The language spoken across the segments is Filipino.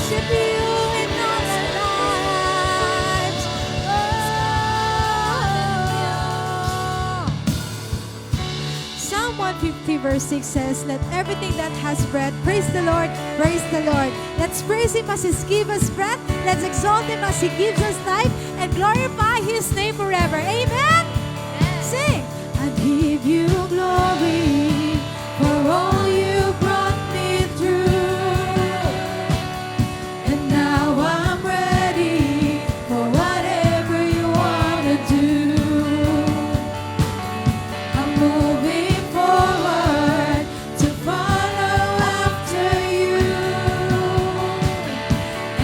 worship you in our lives. Oh. Psalm 150 verse 6 says, let everything that has breath praise the Lord, praise the Lord. Let's praise Him as He gives us breath. Let's exalt Him as He gives us life and glorify His name forever. Amen? Sing. I give you glory for all you brought me through. And now I'm ready for whatever you want to do. I'm moving forward to follow after you.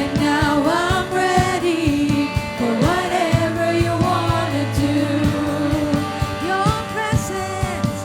And now I'm ready for whatever you want to do. Your presence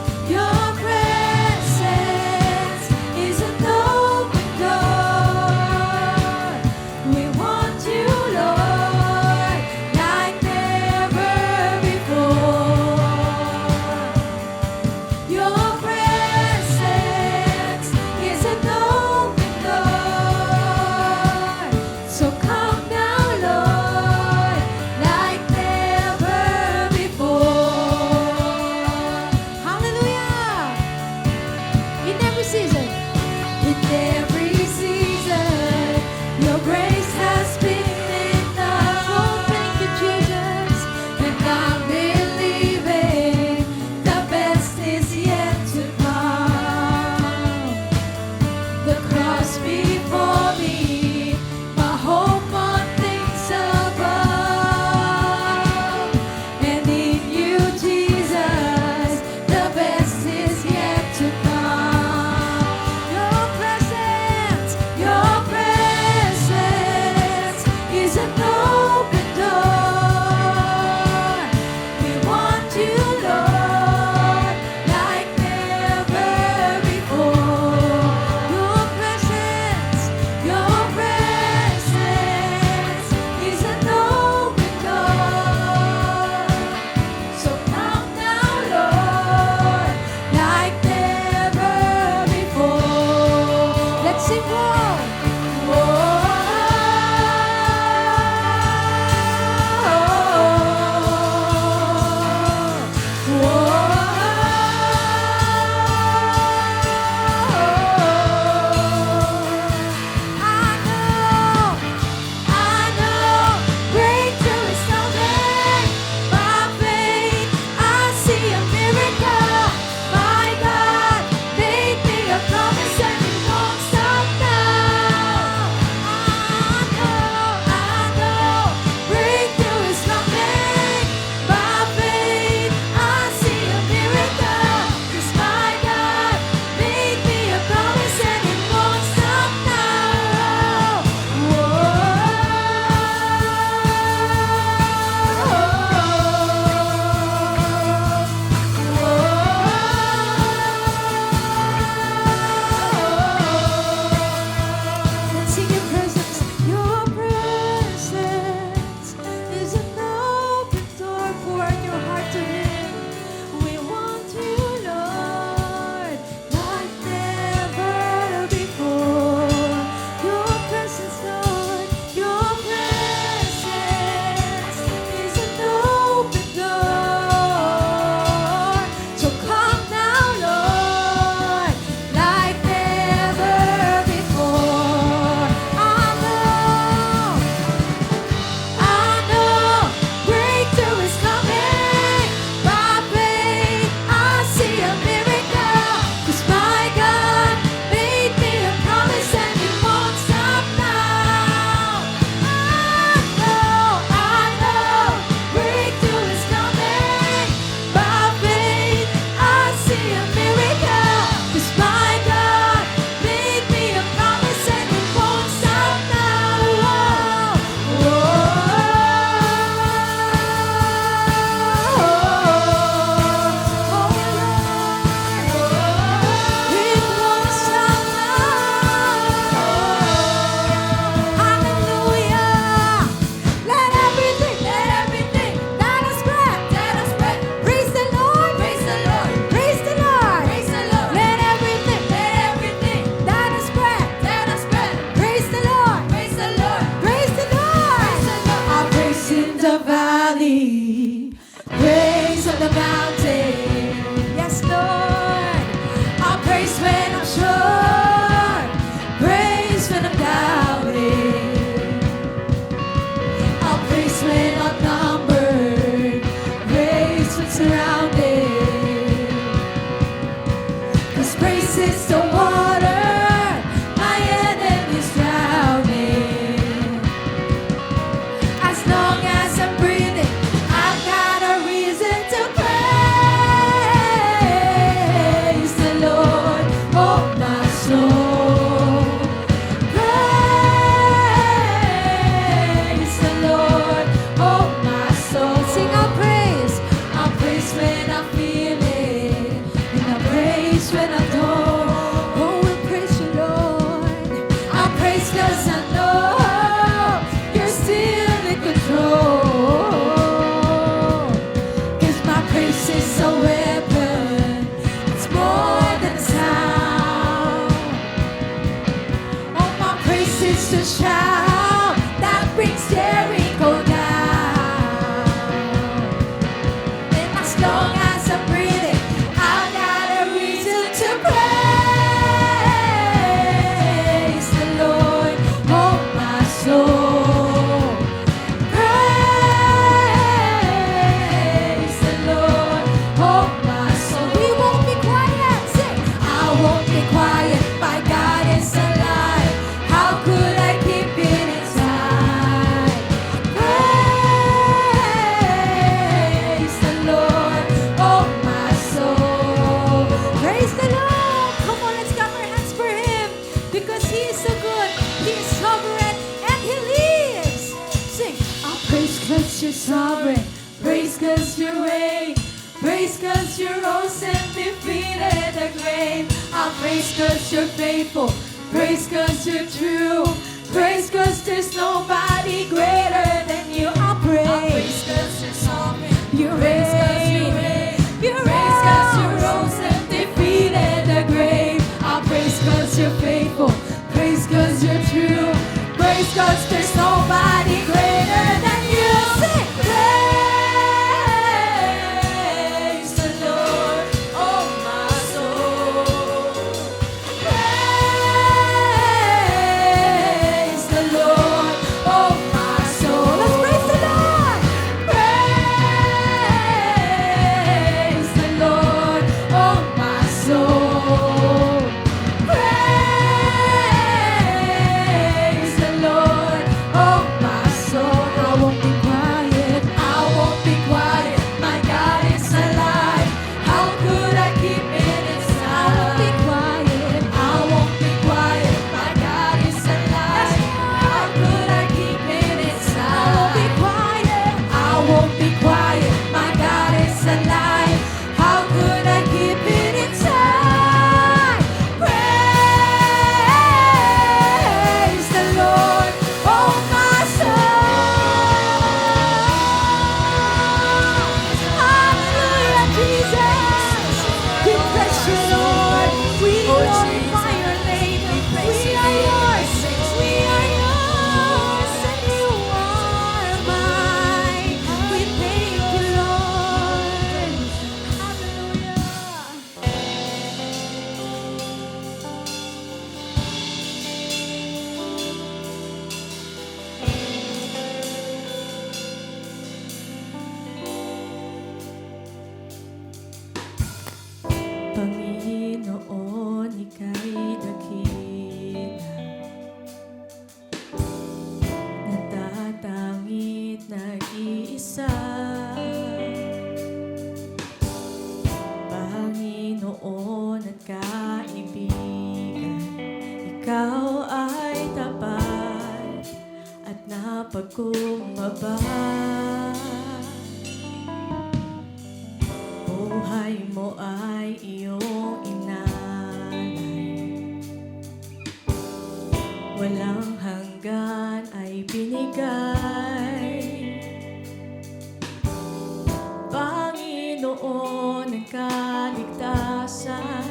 'cause I know you're still in control. 'Cause my praise is a weapon, it's more than a sound. Oh, my praise is a shout that brings Jericho down. And as long as I'm breathing, I've got a reason to praise the Lord, oh my soul. Praise the Lord, oh my soul. We won't be quiet, sing. I won't be quiet, my God is alive. How could I keep it inside? Praise the Lord, oh my soul. Praise the Lord. Come on, let's clap our hands for Him, because He is so good, He is sovereign, and He lives. Sing. I praise 'cause you're sovereign, praise 'cause you reign, praise 'cause you rose and defeated the grave. I praise 'cause you're faithful, praise 'cause you're true, praise 'cause there's nobody greater than you. I praise 'cause you're sovereign, you reign, you praise 'cause you rose and defeated the grave. I praise 'cause you're faithful, praise 'cause you're true, praise 'cause there's nobody greater than you. Sing. Praise the Lord, oh my soul. Praise the Lord, oh my soul. Let's praise the Lord. Praise the Lord, oh my soul. Praise the Lord, oh my soul. I won't be quiet, I won't be quiet. My God is alive. How could I keep it inside? I won't be quiet, I won't be quiet. My God is alive. How could I keep it inside? I won't be quiet, I won't be quiet. My God is alive. How could I keep it inside? Praise the Lord, oh my soul. Hallelujah, Jesus. We bless you, Lord. We glorify your name. We are yours. We are yours, and you are mine. We thank you, Lord. Hallelujah. Panginoon, ika'y dakila, natatangit nag-iisa. Panginoon at kaibigan, ikaw ay tapat at napagkumbaba. Buhay mo ay iyong inalay, walang hanggan ay binigay. Panginoon ng kaligtasan,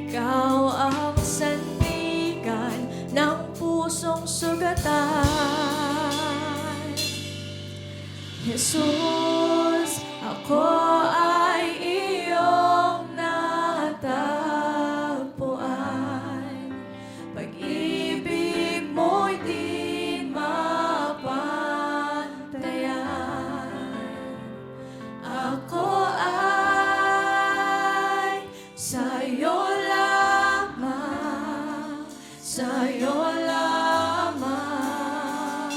ikaw ang sandigan ng pusong sugatan. Jesus, ako ay iyong natagpuan. Pag-ibig mo'y di mapantayan. Ako ay sa'yo lamang, sa'yo lamang.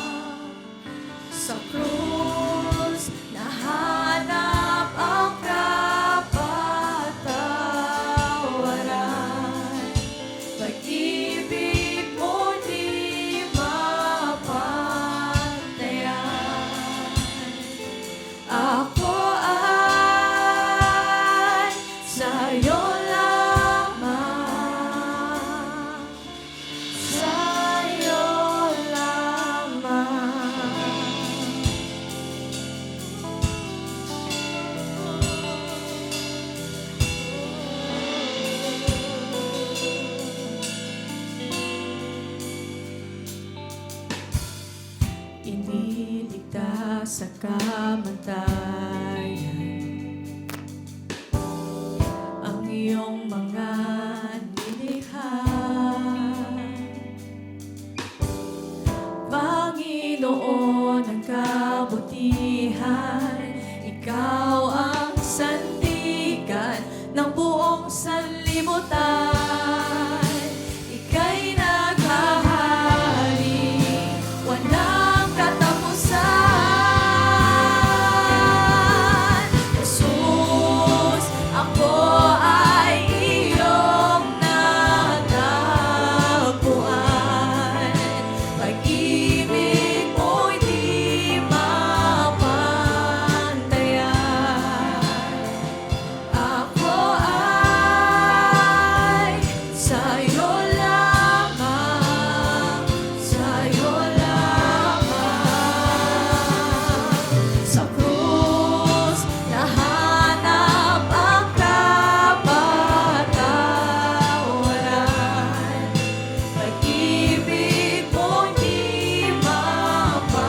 Sa krus nahanap ang sa kamatayan. Ang iyong mga nilikha, Panginoon ng kabutihan, Ikaw ang sandigan ng buong sanlibutan. Ika'y naghahari, walang katapusan. Jesus, ako ay iyong natagpuan. Pag-ibig mo'y di mapantayan. Ako ay sa'yo lamang, sa'yo lamang. Sa krus nahanap ang kapatawaran. Pag-ibig mo'y di mapantayan.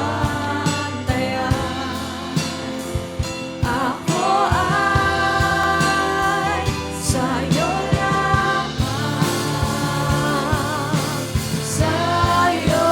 Ako ay sa'yo lamang, sa'yo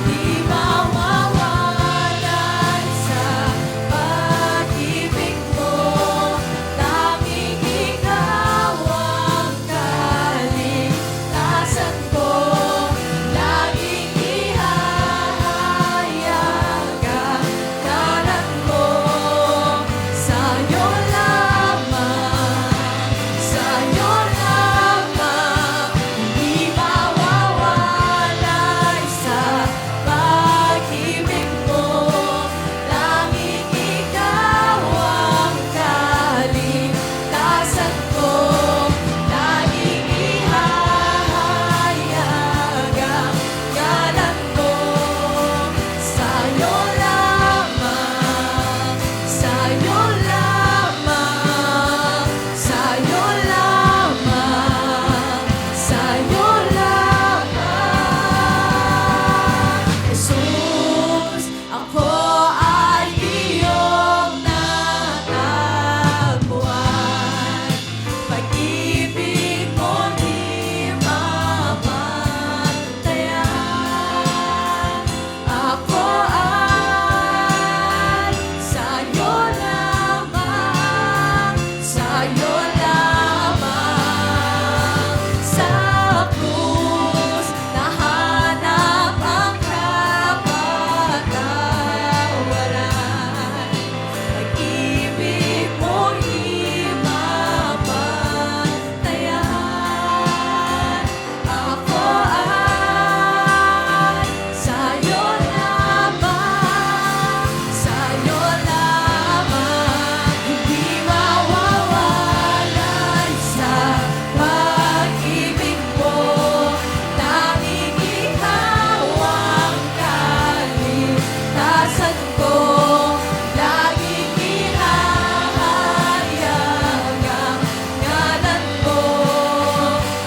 Di mawawalan sa pag-ibig mo, tanging ikaw ang kaligtasan ko. Laging ihahayag ang ngalan mo. Sa'yo lamang, sa'yo lamang, hindi mawawalay sa pag-ibig mo. Laging ikaw ang kaligtasan ko. Laging ihahayag ang ngalan mo. Sa'yo lamang, sa'yo lamang, sa'yo lamang, sa'yo lamang. Jesus, ako ay iyong natagpuan. Pag-ibig mo di mapantayan. Ako ay sa'yo lamang, sa'yo lamang. Sa krus nahanap ang kapatawaran. Pag-ibig mo di mapantayan. Ako ay sa'yo lamang, sa'yo lamang, hindi mawawalay sa pag-ibig mo. Tanging ikaw ang kaligtasan ko. Laging ihahayag ang ngalan mo.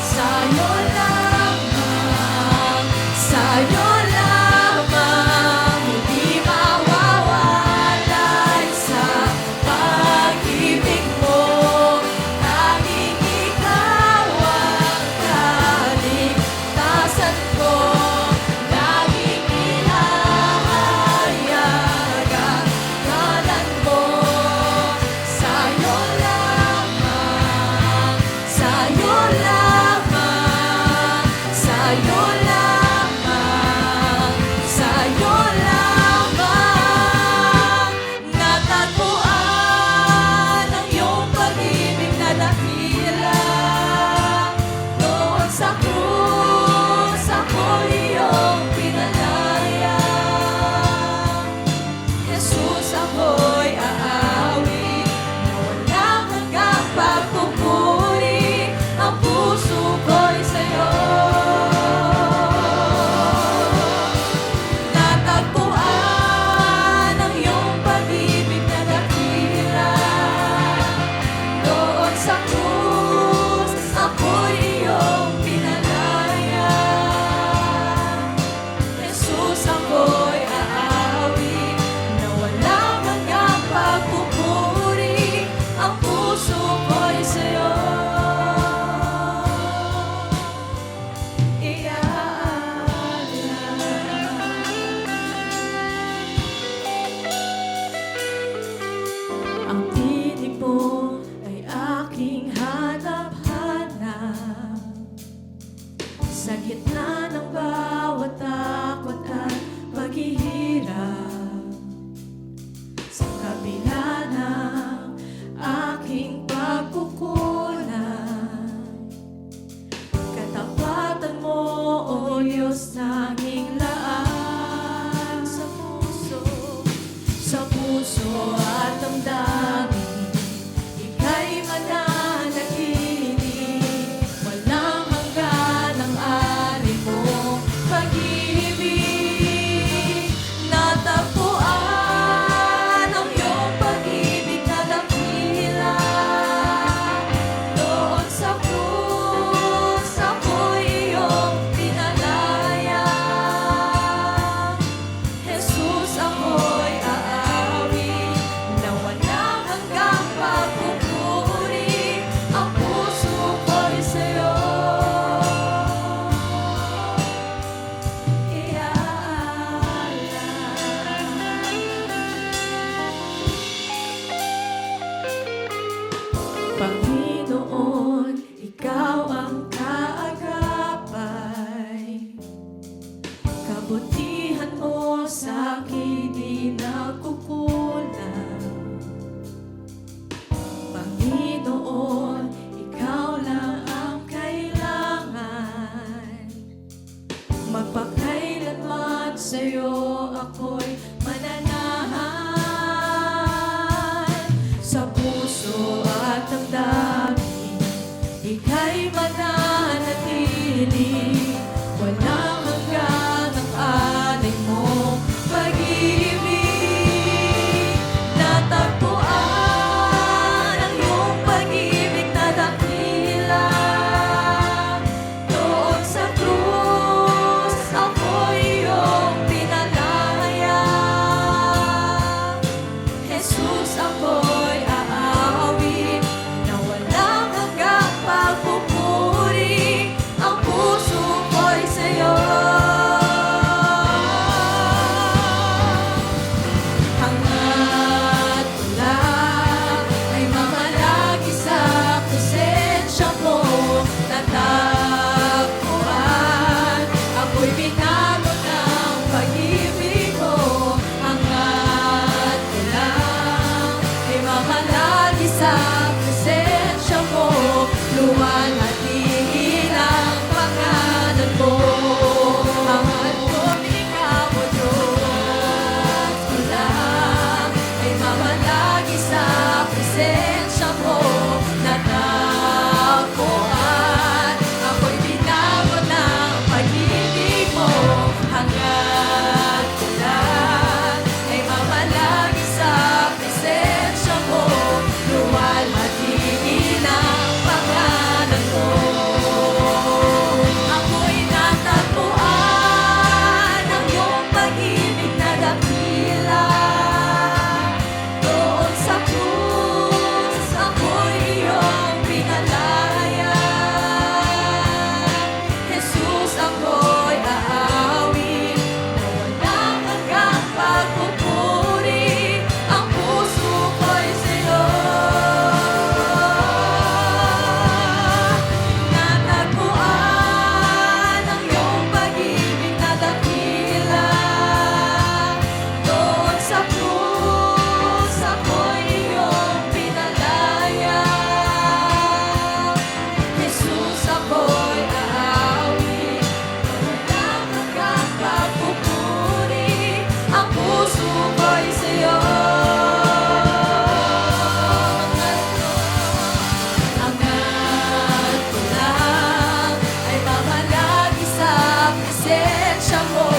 Sa'yo lamang, sa'yo lamang, hindi mawawalay sa pag-ibig mo. Tanging ikaw ang kaligtasan ko. Laging ihahayag ang ngalan mo. Sa'yo lamang, sa'yo lamang, sa'yo lamang, sa'yo lamang. Natagpuan ang iyong pag-ibig na dakila. Doon sa krus ako iyong pinalaya. Jesus, ako'y aawit ika'y mananatili. Walang hanggan ang alay mong pag-ibig. Natagpuan ang iyong pag-ibig na dakila. Doon sa krus, ako'y iyong pinalaya. Jesus, ako'y aawit na walang hanggang pagpupuri. Ang puso ko'y sa'yo. Hangat ko lang ay mamalagi sa presensya mo. Natagpuan, ako'y binago ng pag-ibig mo. Hangat ko lang ay mamalagi sa presensya mo. Luwalhatiin ang pangalan mo. Hangat ko, ikaw o Diyos ko lang ay mamalagi sa presensya mo. Natagpuan, ako'y binago ng pag-ibig mo. Hangat ko lang ay mamalagi sa presensya mo. Luwalhatiin ang pangalan mo. Ako'y natagpuan ang iyong pag-ibig na dakila. Doon sa krus, ako'y iyong pinalaya. Jesus, ako'y aawit na walang hanggang pagpupuri. Ang puso ko'y sa'yo. Natagpuan ang iyong pag-ibig na dakila. Doon sa krus, ako'y iyong pinalaya. Jesus, ako'y aawit na walang hanggang pagpupuri. Ang puso ko'y sa'yo. Hangat ko lang ay mamalagi sa presensya mo.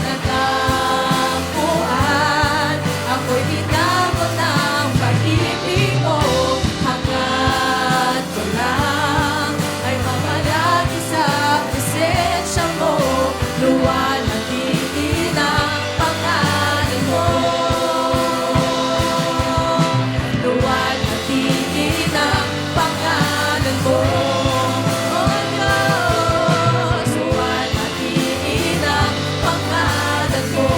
Natagpuan, ako'y binago ng pag-ibig mo. Hangat ko lang ay mamalagi sa presensya mo. Luwalhatiin ang pangalan mo. Luwalhatiin ang pangalan mo. Oh Diyos, luwalhatiin ang pangalan mo.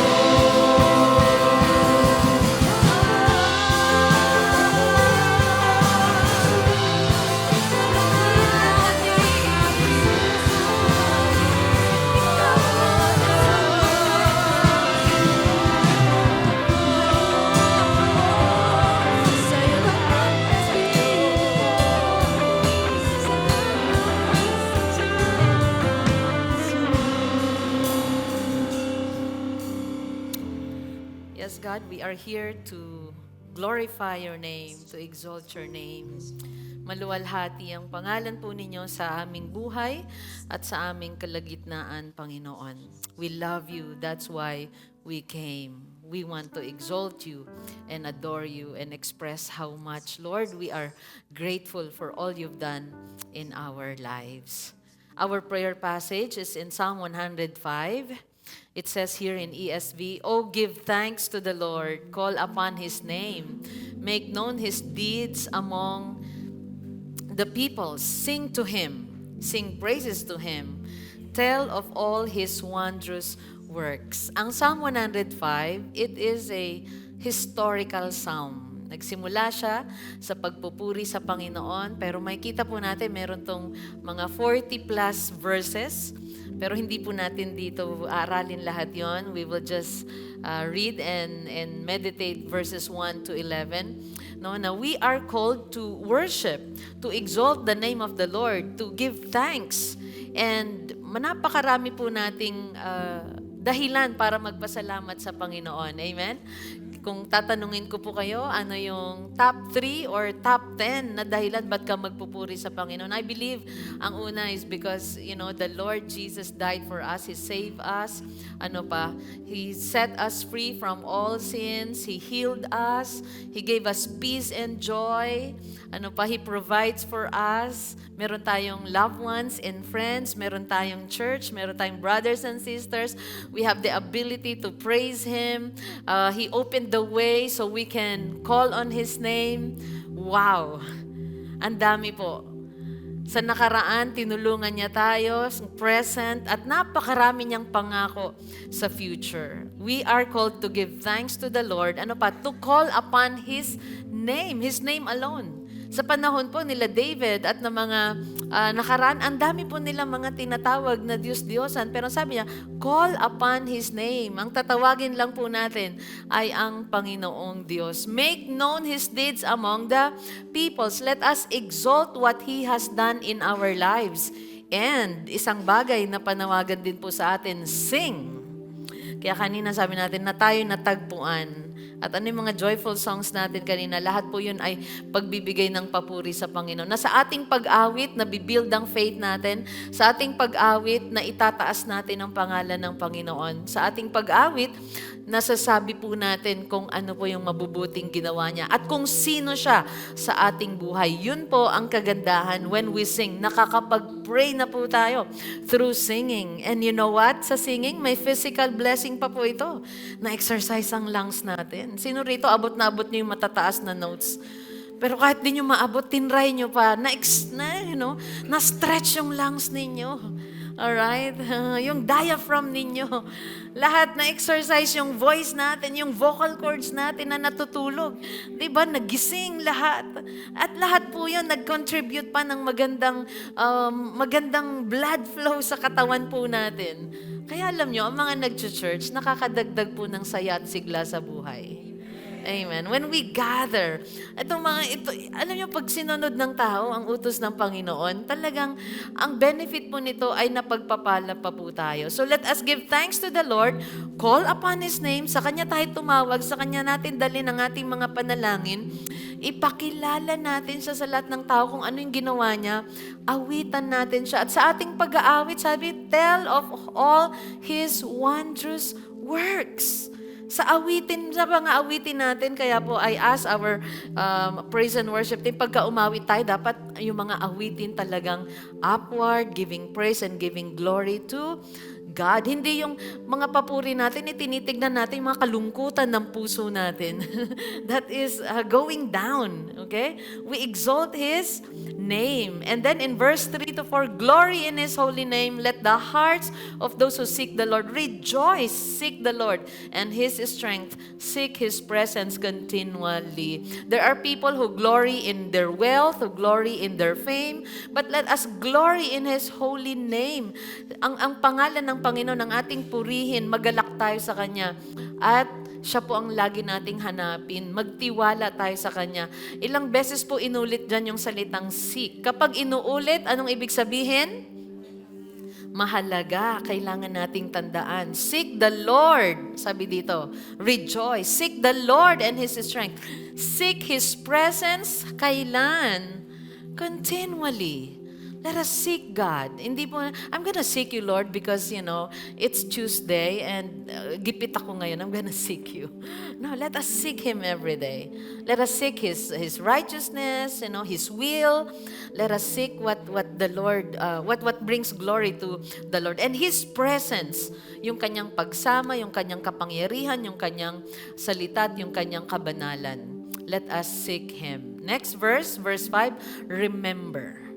Sa'yo ang Yes, God, we are here to glorify your name, to exalt your name. Maluwalhati ang pangalan po ninyo sa aming buhay at sa aming kalagitnaan, Panginoon. We love you. That's why we came. We want to exalt you and adore you and express how much, Lord, we are grateful for all you've done in our lives. Our prayer passage is in Psalm 105. It says here in ESV, "Oh, give thanks to the Lord, call upon His name, make known His deeds among the peoples, sing to Him, sing praises to Him, tell of all His wondrous works." Ang Psalm 105, it is a historical psalm. Nagsimula siya sa pagpupuri sa Panginoon, pero makikita po natin meron tong mga 40 plus verses. Pero hindi po natin dito aralin lahat yon. We will just read and meditate verses 1 to 11. No, now we are called to worship, to exalt the name of the Lord, to give thanks. And napakarami po nating dahilan para magpasalamat sa Panginoon. Amen? kung tatanungin ko po kayo, ano yung top 3 or top 10 na dahilan ba't ka magpupuri sa Panginoon? I believe ang una is because, the Lord Jesus died for us. He saved us. He set us free from all sins. He healed us. He gave us peace and joy. He provides for us. Meron tayong loved ones and friends. Meron tayong church. Meron tayong brothers and sisters. We have the ability to praise Him. He opened the way so we can call on His name. Wow! Ang dami po. Sa nakaraan, tinulungan niya tayo, sa present, at napakarami niyang pangako sa future. We are called to give thanks to the Lord. To call upon His name alone. Sa panahon po nila David at ng mga nakaraan, ang dami po nila mga tinatawag na Diyos-Diyosan. Pero sabi niya, call upon His name. Ang tatawagin lang po natin ay ang Panginoong Diyos. Make known His deeds among the peoples. Let us exalt what He has done in our lives. And isang bagay na panawagan din po sa atin, sing. Kaya kanina sabi natin na tayo natagpuan. At ano yung mga joyful songs natin kanina, lahat po yun ay pagbibigay ng papuri sa Panginoon. Na sa ating pag-awit, na bibuild ang faith natin. Sa ating pag-awit, na itataas natin ang pangalan ng Panginoon. Sa ating pag-awit, nasasabi po natin kung ano po yung mabubuting ginawa niya at kung sino siya sa ating buhay. Yun po ang kagandahan when we sing. Nakakapag-pray na po tayo through singing. And you know what? Sa singing, may physical blessing pa po ito. Na-exercise ang lungs natin. Sino rito abot na abot niyo yung matataas na notes? Pero kahit di nyo maabot, tinry nyo pa. Na-stretch yung lungs ninyo. Alright? Yung diaphragm ninyo. Lahat na exercise yung voice natin, yung vocal cords natin na natutulog. Diba? Nagising lahat. At lahat po yun, nag-contribute pa ng magandang blood flow sa katawan po natin. Kaya alam nyo, ang mga nag-church, nakakadagdag po ng saya at sigla sa buhay. Amen. When we gather, alam niyo, pag sinunod ng tao ang utos ng Panginoon, talagang ang benefit po nito ay napagpapala pa po tayo. So let us give thanks to the Lord, call upon His name, sa Kanya tayo tumawag, sa Kanya natin dalhin ang ating mga panalangin, ipakilala natin siya sa lahat ng tao kung ano yung ginawa niya, awitan natin siya. At sa ating pag-aawit, sabi, tell of all His wondrous works. Sa mga awitin natin, kaya po I ask our praise and worship team, pagka umawit tayo, dapat yung mga awitin talagang upward, giving praise and giving glory to God. Hindi yung mga papuri natin, tinitignan natin yung mga kalungkutan ng puso natin. That is going down. Okay? We exalt His name. And then in verse 3-4, glory in His holy name. Let the hearts of those who seek the Lord rejoice. Seek the Lord and His strength. Seek His presence continually. There are people who glory in their wealth, who glory in their fame. But let us glory in His holy name. Ang pangalan ng Panginoon, ang ating purihin, magalak tayo sa Kanya. At siya po ang lagi nating hanapin. Magtiwala tayo sa Kanya. Ilang beses po inulit dyan yung salitang seek. Kapag inuulit, anong ibig sabihin? Mahalaga, kailangan nating tandaan. Seek the Lord, sabi dito. Rejoice. Seek the Lord and His strength. Seek His presence, kailan? Continually. Let us seek God. Hindi po, I'm gonna seek you, Lord, because, it's Tuesday and gipit ako ngayon. I'm gonna seek you. No, let us seek Him every day. Let us seek His righteousness, His will. Let us seek what the Lord, what brings glory to the Lord. And His presence, yung Kanyang pagsama, yung Kanyang kapangyarihan, yung Kanyang salita, at yung Kanyang kabanalan. Let us seek Him. Next verse 5, remember.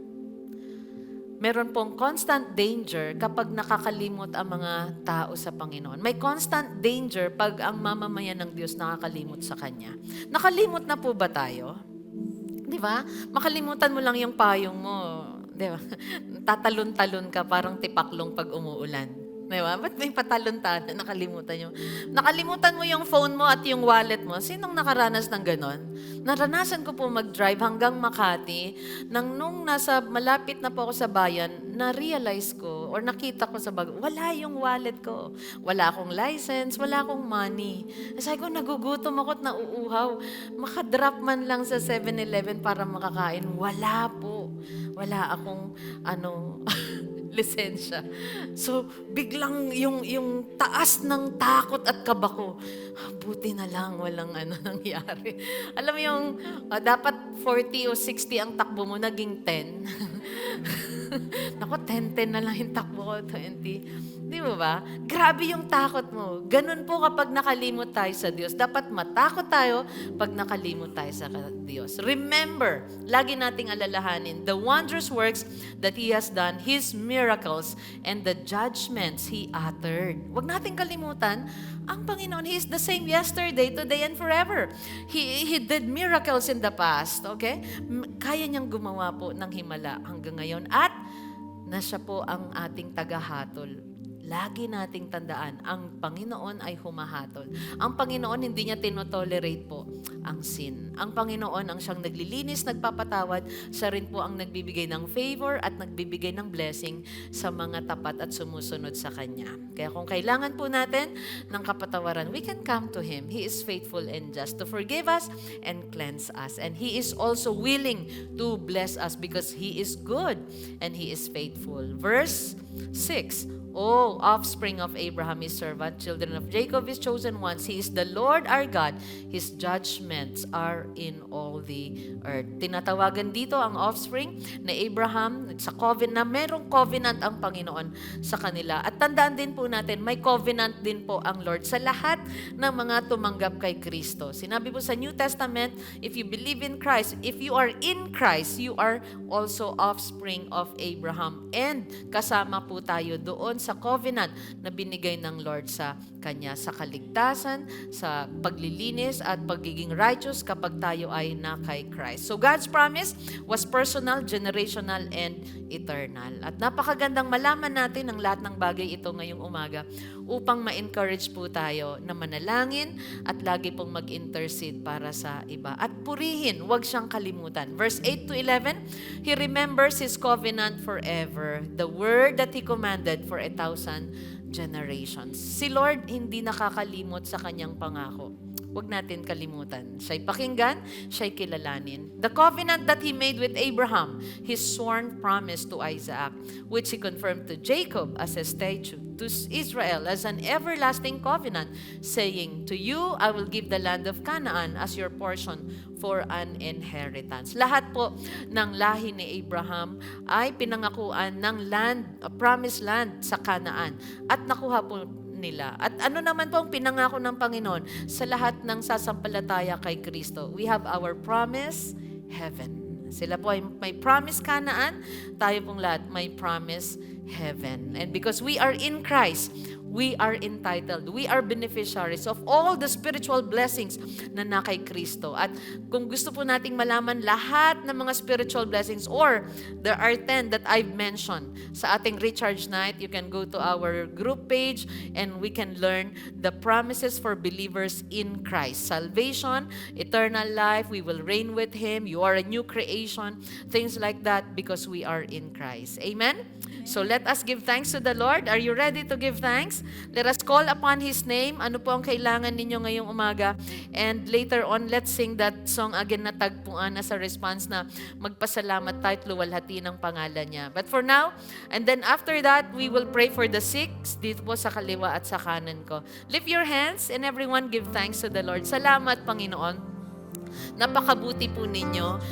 Meron pong constant danger kapag nakakalimot ang mga tao sa Panginoon. May constant danger pag ang mamamayan ng Diyos nakakalimot sa Kanya. Nakalimot na po ba tayo? Di ba? Makalimutan mo lang yung payong mo. Di ba? Tatalon-talon ka parang tipaklong pag umuulan. Di ba? Ba't may patalon-talon? Nakalimutan nyo. Nakalimutan mo yung phone mo at yung wallet mo. Sinong nakaranas ng ganon? Naranasan ko po mag-drive hanggang Makati. Nung nasa malapit na po ako sa bayan, na-realize ko, or nakita ko sa bag, wala yung wallet ko. Wala akong license, wala akong money. Sabi ko, nagugutom ako at nauuhaw. Makadrop man lang sa 7-Eleven para makakain. Wala po. Wala akong lisensya. So, biglang yung taas ng takot at kaba ko, buti na lang, walang nangyari. Alam mo yung, dapat 40 o 60 ang takbo mo, naging 10. Naku, 10 na lang yung takbo ko, 20. Di mo ba? Grabe yung takot mo. Ganun po kapag nakalimot tayo sa Diyos. Dapat matakot tayo pag nakalimot tayo sa Diyos. Remember, lagi nating alalahanin, the wondrous works that He has done, His miracles, and the judgments He uttered. Huwag nating kalimutan, ang Panginoon, He is the same yesterday, today, and forever. He did miracles in the past, okay? Kaya niyang gumawa po ng himala hanggang ngayon. At na siya po ang ating tagahatol. Lagi nating tandaan, ang Panginoon ay humahatol. Ang Panginoon hindi niya tinotolerate po ang sin. Ang Panginoon ang siyang naglilinis, nagpapatawad, siya rin po ang nagbibigay ng favor at nagbibigay ng blessing sa mga tapat at sumusunod sa Kanya. Kaya kung kailangan po natin ng kapatawaran, we can come to Him. He is faithful and just to forgive us and cleanse us. And He is also willing to bless us because He is good and He is faithful. Verse 6, O offspring of Abraham, his servant, children of Jacob, his chosen ones, He is the Lord our God. His judgments are in all the earth. Tinatawagan dito ang offspring na Abraham sa covenant, na merong covenant ang Panginoon sa kanila. At tandaan din po natin, may covenant din po ang Lord sa lahat ng mga tumanggap kay Kristo. Sinabi po sa New Testament, if you believe in Christ, if you are in Christ, you are also offspring of Abraham. And kasama po tayo doon sa covenant na binigay ng Lord sa Kanya, sa kaligtasan, sa paglilinis at pagiging righteous kapag tayo ay na kay Christ. So God's promise was personal, generational, and eternal. At napakagandang malaman natin ang lahat ng bagay ito ngayong umaga upang ma-encourage po tayo na manalangin at lagi pong mag-intercede para sa iba. At purihin, huwag siyang kalimutan. Verse 8 to 11, He remembers His covenant forever, the word that He commanded for 1,000 generations. Si Lord hindi nakakalimot sa Kanyang pangako. Huwag natin kalimutan. Siya'y pakinggan, siya'y kilalanin. The covenant that He made with Abraham, His sworn promise to Isaac, which He confirmed to Jacob as a statute, to Israel as an everlasting covenant, saying, To you I will give the land of Canaan as your portion for an inheritance. Lahat po ng lahi ni Abraham ay pinangakuan ng land, a promised land sa Canaan. At nakuha po nila. At ano naman po ang pinangako ng Panginoon sa lahat ng sasampalataya kay Kristo? We have our promise, heaven. Sila po ay may promise Canaan, tayo pong lahat may promise heaven. And because we are in Christ, we are entitled, we are beneficiaries of all the spiritual blessings na kay Kristo. At kung gusto po nating malaman lahat ng mga spiritual blessings, or there are 10 that I've mentioned sa ating Recharge Night, you can go to our group page and we can learn the promises for believers in Christ. Salvation, eternal life, we will reign with Him, you are a new creation, things like that because we are in Christ. Amen? So let us give thanks to the Lord. Are you ready to give thanks? Let us call upon His name. Ano po ang kailangan ninyo ngayong umaga? And later on, let's sing that song again na tagpuan as a response na magpasalamat tayo at luwalhati ng pangalan niya. But for now, and then after that, we will pray for the sick dito po sa kaliwa at sa kanan ko. Lift your hands and everyone give thanks to the Lord. Salamat, Panginoon. Napakabuti po ninyo.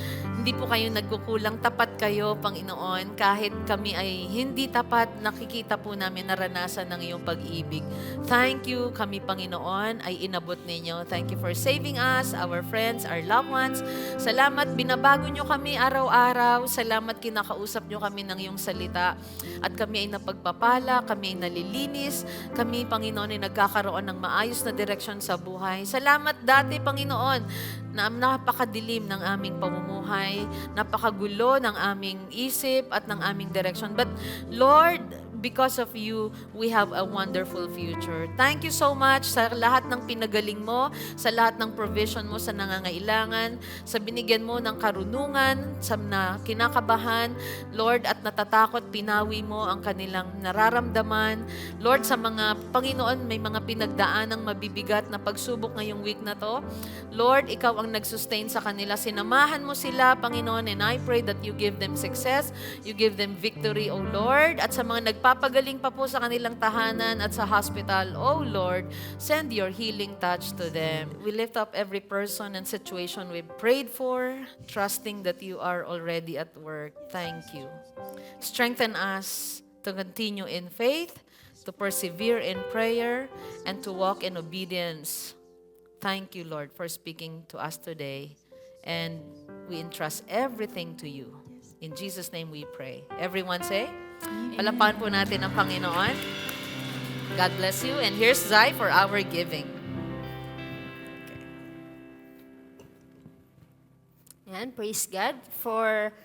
Hindi po kayo nagkukulang. Tapat kayo, Panginoon. Kahit kami ay hindi tapat, nakikita po namin, naranasan ng iyong pag-ibig. Thank you, kami, Panginoon, ay inabot ninyo. Thank you for saving us, our friends, our loved ones. Salamat, binabago nyo kami araw-araw. Salamat, kinakausap nyo kami ng iyong salita. At kami ay napagpapala, kami ay nalilinis. Kami, Panginoon, ay nagkakaroon ng maayos na direksyon sa buhay. Salamat dati, Panginoon, na napakadilim ng aming pamumuhay, napakagulo ng aming isip at ng aming direction. But Lord, because of you, we have a wonderful future. Thank you so much sa lahat ng pinagaling mo, sa lahat ng provision mo sa nangangailangan, sa binigyan mo ng karunungan, sa na kinakabahan, Lord, at natatakot, pinawi mo ang kanilang nararamdaman. Lord, sa mga Panginoon, may mga pinagdaanang mabibigat na pagsubok ngayong week na to. Lord, ikaw ang nag-sustain sa kanila. Sinamahan mo sila, Panginoon, and I pray that you give them success, you give them victory, O Lord. At sa mga nagpapagaling pa po sa kanilang tahanan at sa hospital, O Lord, send your healing touch to them. We lift up every person and situation we've prayed for, trusting that you are already at work. Thank you. Strengthen us to continue in faith, to persevere in prayer, and to walk in obedience. Thank you, Lord, for speaking to us today. And we entrust everything to you. In Jesus' name we pray. Everyone say, palapakan po natin ang Panginoon. God bless you. And here's Zai for our giving. Ayan, praise God for,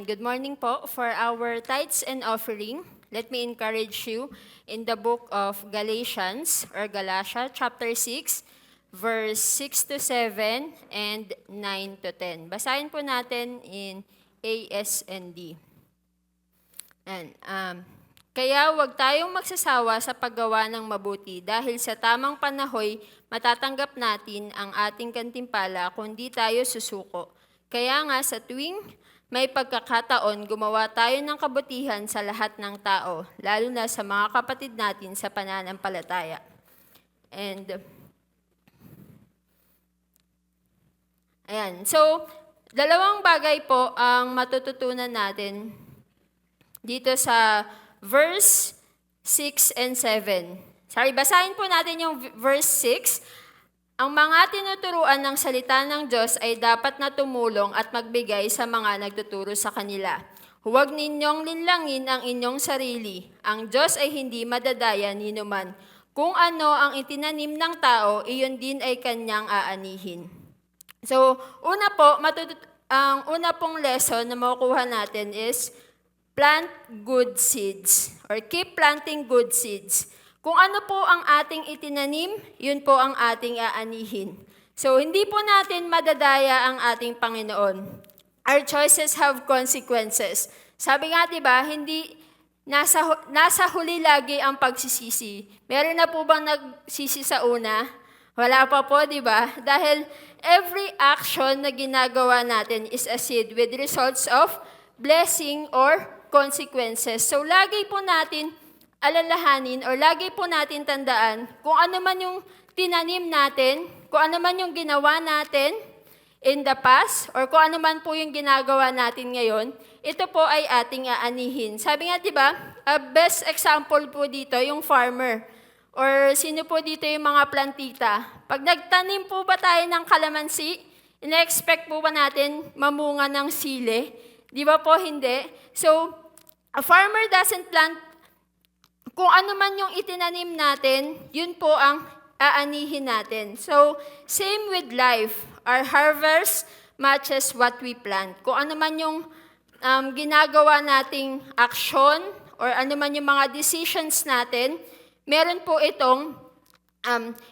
good morning po for our tithes and offering. Let me encourage you in the book of Galatians or Galatia chapter 6, verse 6 to 7 and 9 to 10. Basahin po natin in ASND. And, kaya huwag tayong magsasawa sa paggawa ng mabuti dahil sa tamang panahoy matatanggap natin ang ating gantimpala kung di tayo susuko. Kaya nga sa tuwing may pagkakataon, gumawa tayo ng kabutihan sa lahat ng tao, lalo na sa mga kapatid natin sa pananampalataya. And, ayan. So, dalawang bagay po ang matututunan natin dito sa verse 6 and 7. Sorry, basahin po natin yung verse 6. Ang mga tinuturuan ng salita ng Diyos ay dapat na tumulong at magbigay sa mga nagtuturo sa kanila. Huwag ninyong linlangin ang inyong sarili. Ang Diyos ay hindi madadaya ni numan. Kung ano ang itinanim ng tao, iyon din ay kanyang aanihin. So, ang una pong lesson na makukuha natin is plant good seeds or keep planting good seeds. Kung ano po ang ating itinanim, yun po ang ating aanihin. So, hindi po natin madadaya ang ating Panginoon. Our choices have consequences. Sabi nga, diba, hindi nasa huli lagi ang pagsisisi. Meron na po bang nagsisi sa una? Wala pa po, diba? Dahil every action na ginagawa natin is a seed with results of blessing or consequences. So, lagi po natin alalahanin or lagi po natin tandaan kung ano man yung tinanim natin, kung ano man yung ginawa natin in the past, or kung ano man po yung ginagawa natin ngayon, ito po ay ating aanihin. Sabi nga, diba, best example po dito, yung farmer. Or sino po dito yung mga plantita. Pag nagtanim po ba tayo ng kalamansi, ina-expect po ba natin mamunga ng sili? Di ba po hindi? So, a farmer doesn't plant kung ano man yung itinanim natin, yun po ang aanihin natin. So, same with life. Our harvest matches what we plant. Kung ano man yung ginagawa nating action or ano man yung mga decisions natin, meron po itong,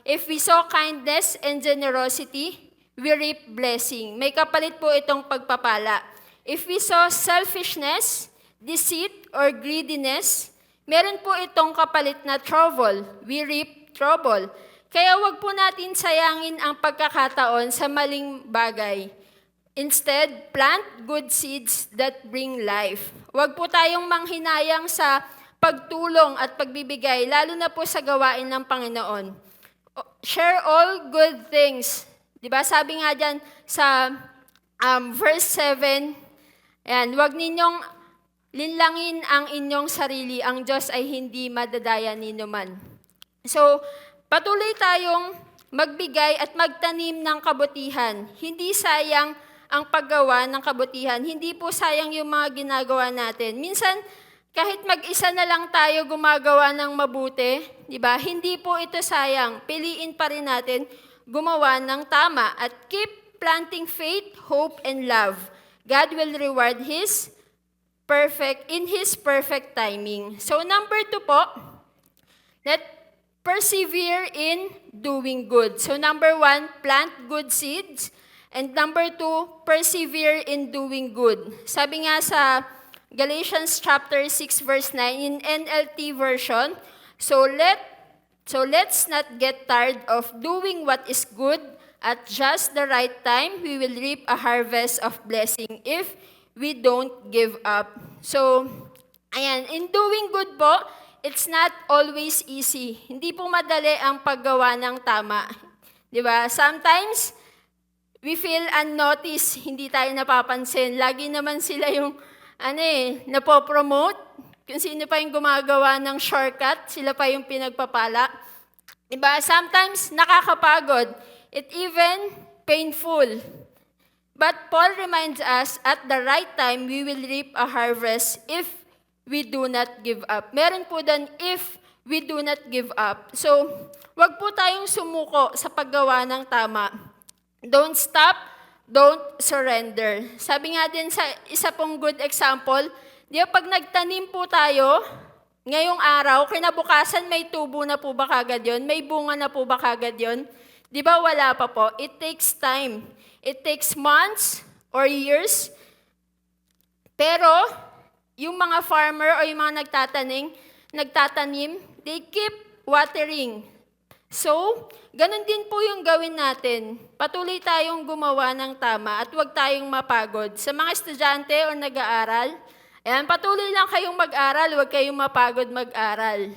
if we sow kindness and generosity, we reap blessing. May kapalit po itong pagpapala. If we sow selfishness, deceit, or greediness, meron po itong kapalit na trouble. We reap trouble. Kaya wag po natin sayangin ang pagkakataon sa maling bagay. Instead, plant good seeds that bring life. Wag po tayong manghinayang sa pagtulong at pagbibigay, lalo na po sa gawain ng Panginoon. Share all good things. Diba? Sabi nga dyan sa verse 7, ayan, wag ninyong linlangin ang inyong sarili, ang Diyos ay hindi madadaya ni numan. So, patuloy tayong magbigay at magtanim ng kabutihan. Hindi sayang ang paggawa ng kabutihan. Hindi po sayang yung mga ginagawa natin. Minsan, kahit mag-isa na lang tayo gumagawa ng mabuti, di ba? Hindi po ito sayang. Piliin pa rin natin gumawa ng tama at keep planting faith, hope, and love. God will reward His in His perfect timing. So number 2 po, let persevere in doing good. So number 1, plant good seeds. And number 2, persevere in doing good. Sabi nga sa Galatians chapter 6 verse 9 in NLT version, so let's not get tired of doing what is good. At just the right time, we will reap a harvest of blessing if we don't give up. So, ayan, in doing good po, it's not always easy. Hindi po madali ang paggawa ng tama. Di ba? Sometimes, we feel unnoticed, hindi tayo napapansin. Lagi naman sila yung, napopromote. Kung sino pa yung gumagawa ng shortcut, sila pa yung pinagpapala. Diba? Sometimes, nakakapagod. It even painful. But Paul reminds us, at the right time, we will reap a harvest if we do not give up. Meron po doon, if we do not give up. So, wag po tayong sumuko sa paggawa ng tama. Don't stop, don't surrender. Sabi nga din sa isa pong good example, di ba pag nagtanim po tayo, ngayong araw, kinabukasan may tubo na po ba kagad yun? May bunga na po ba kagad yun? Di ba wala pa po? It takes time. It takes months or years. Pero, yung mga farmer o yung mga nagtatanim, they keep watering. So, ganun din po yung gawin natin. Patuloy tayong gumawa ng tama at huwag tayong mapagod. Sa mga estudyante o nag-aaral, ayan, patuloy lang kayong mag-aral, huwag kayong mapagod mag-aral.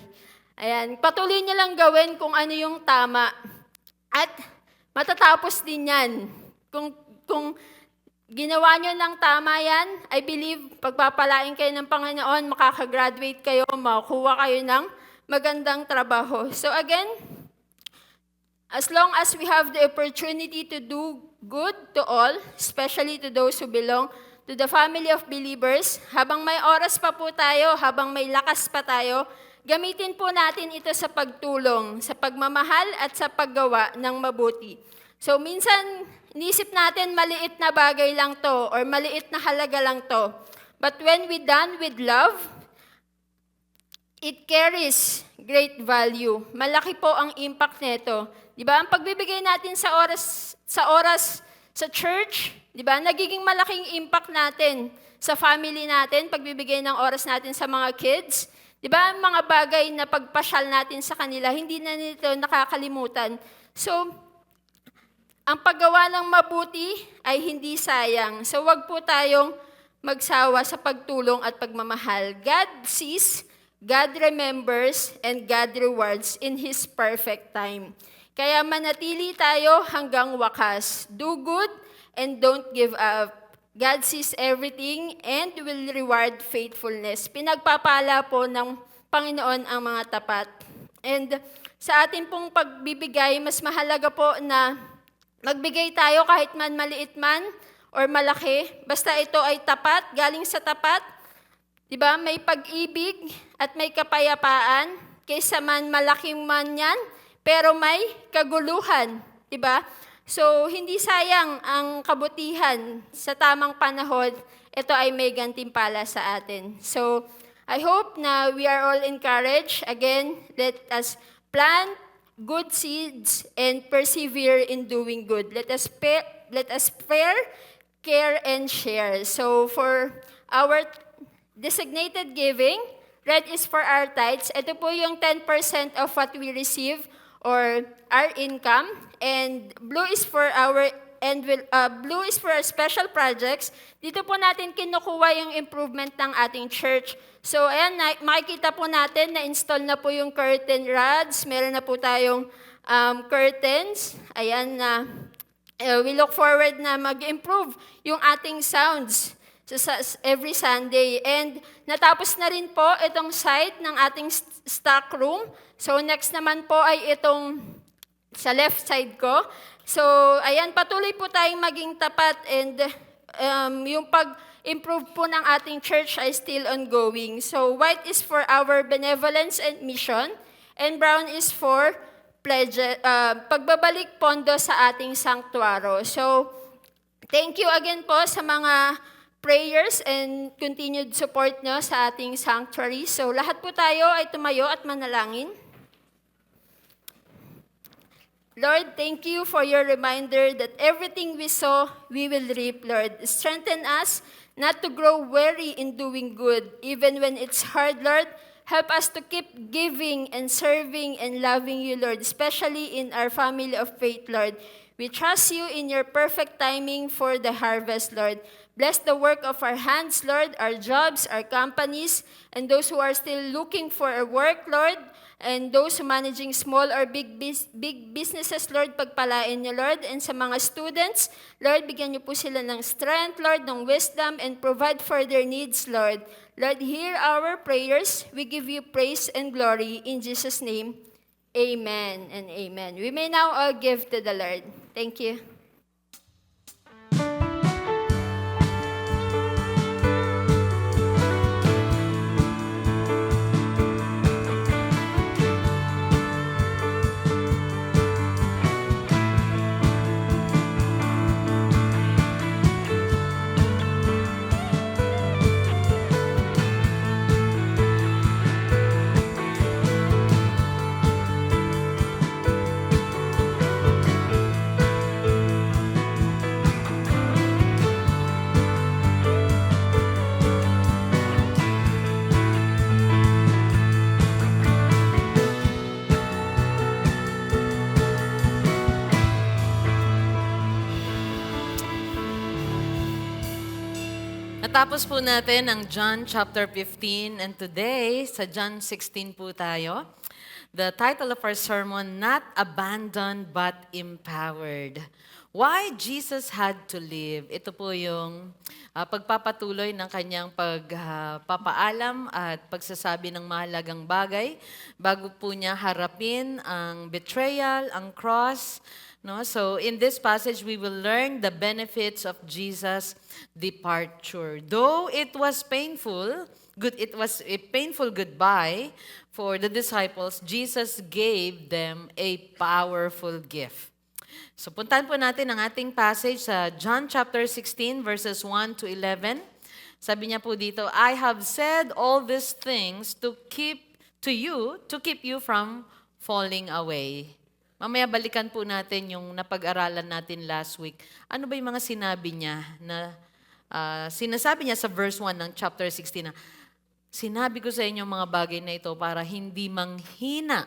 Ayan, patuloy niyo lang gawin kung ano yung tama. At matatapos din yan. Kung ginawa nyo ng tama yan, I believe, pagpapalain kayo ng Panginoon, makakagraduate kayo, makukuha kayo ng magandang trabaho. So again, as long as we have the opportunity to do good to all, especially to those who belong to the family of believers, habang may oras pa po tayo, habang may lakas pa tayo, gamitin po natin ito sa pagtulong, sa pagmamahal at sa paggawa ng mabuti. So minsan, inisip natin maliit na bagay lang to or maliit na halaga lang to. But when we done with love, it carries great value. Malaki po ang impact nito. Di ba? Ang pagbibigay natin sa oras sa church, di ba? Nagiging malaking impact natin sa family natin, pagbibigay ng oras natin sa mga kids. Di ba, ang mga bagay na pagpasyal natin sa kanila, hindi na nito nakakalimutan. So, ang paggawa ng mabuti ay hindi sayang. So, wag po tayong magsawa sa pagtulong at pagmamahal. God sees, God remembers, and God rewards in His perfect time. Kaya manatili tayo hanggang wakas. Do good and don't give up. God sees everything and will reward faithfulness. Pinagpapala po ng Panginoon ang mga tapat. And sa ating pong pagbibigay, mas mahalaga po na magbigay tayo kahit man maliit man or malaki. Basta ito ay tapat, galing sa tapat. Diba? May pag-ibig at may kapayapaan. Kaysa man malaking man yan, pero may kaguluhan. Diba? So, hindi sayang ang kabutihan sa tamang panahon, ito ay may gantimpala sa atin. So, I hope na we are all encouraged. Again, let us plant good seeds and persevere in doing good. Let us spare, care, and share. So, for our designated giving, red is for our tithes. Ito po yung 10% of what we receive or our income, and blue is for our special projects. Dito po natin kinukuha yung improvement ng ating church. So ayan, makikita po natin na install na po yung curtain rods. Meron na po tayong curtains. Ayan na we look forward na mag-improve yung ating sounds every Sunday. And natapos na rin po itong site ng ating stock room. So next naman po ay itong sa left side ko. So ayan, patuloy po tayong maging tapat and yung pag-improve po ng ating church ay still ongoing. So white is for our benevolence and mission, and brown is for pagbabalik pondo sa ating sanktuaro. So thank you again po sa mga prayers and continued support nyo sa ating sanctuary. So lahat po tayo ay tumayo at manalangin. Lord, thank you for your reminder that everything we sow, we will reap, Lord. Strengthen us not to grow weary in doing good, even when it's hard, Lord. Help us to keep giving and serving and loving you, Lord, especially in our family of faith, Lord. We trust you in your perfect timing for the harvest, Lord. Bless the work of our hands, Lord, our jobs, our companies, and those who are still looking for a work, Lord. And those managing small or big businesses, Lord, pagpalain niyo, Lord. And sa mga students, Lord, bigyan niyo po sila ng strength, Lord, ng wisdom, and provide for their needs, Lord. Lord, hear our prayers. We give you praise and glory. In Jesus' name, amen and amen. We may now all give to the Lord. Thank you. Natapos po natin ang John chapter 15 and today sa John 16 po tayo. The title of our sermon, Not Abandoned but Empowered. Why Jesus had to live. Ito po yung pagpapatuloy ng kanyang pagpapaalam at pagsasabi ng mahalagang bagay bago po niya harapin ang betrayal, ang cross. No? So in this passage, we will learn the benefits of Jesus' departure. Though it was painful, it was a painful goodbye for the disciples, Jesus gave them a powerful gift. So puntahan po natin ang ating passage sa John chapter 16 verses 1 to 11. Sabi niya po dito, I have said all these things to keep you from falling away. Mamaya balikan po natin yung napag-aralan natin last week. Ano ba yung mga sinabi niya na sinasabi niya sa verse 1 ng chapter 16 na sinabi ko sa inyo mga bagay na ito para hindi manghina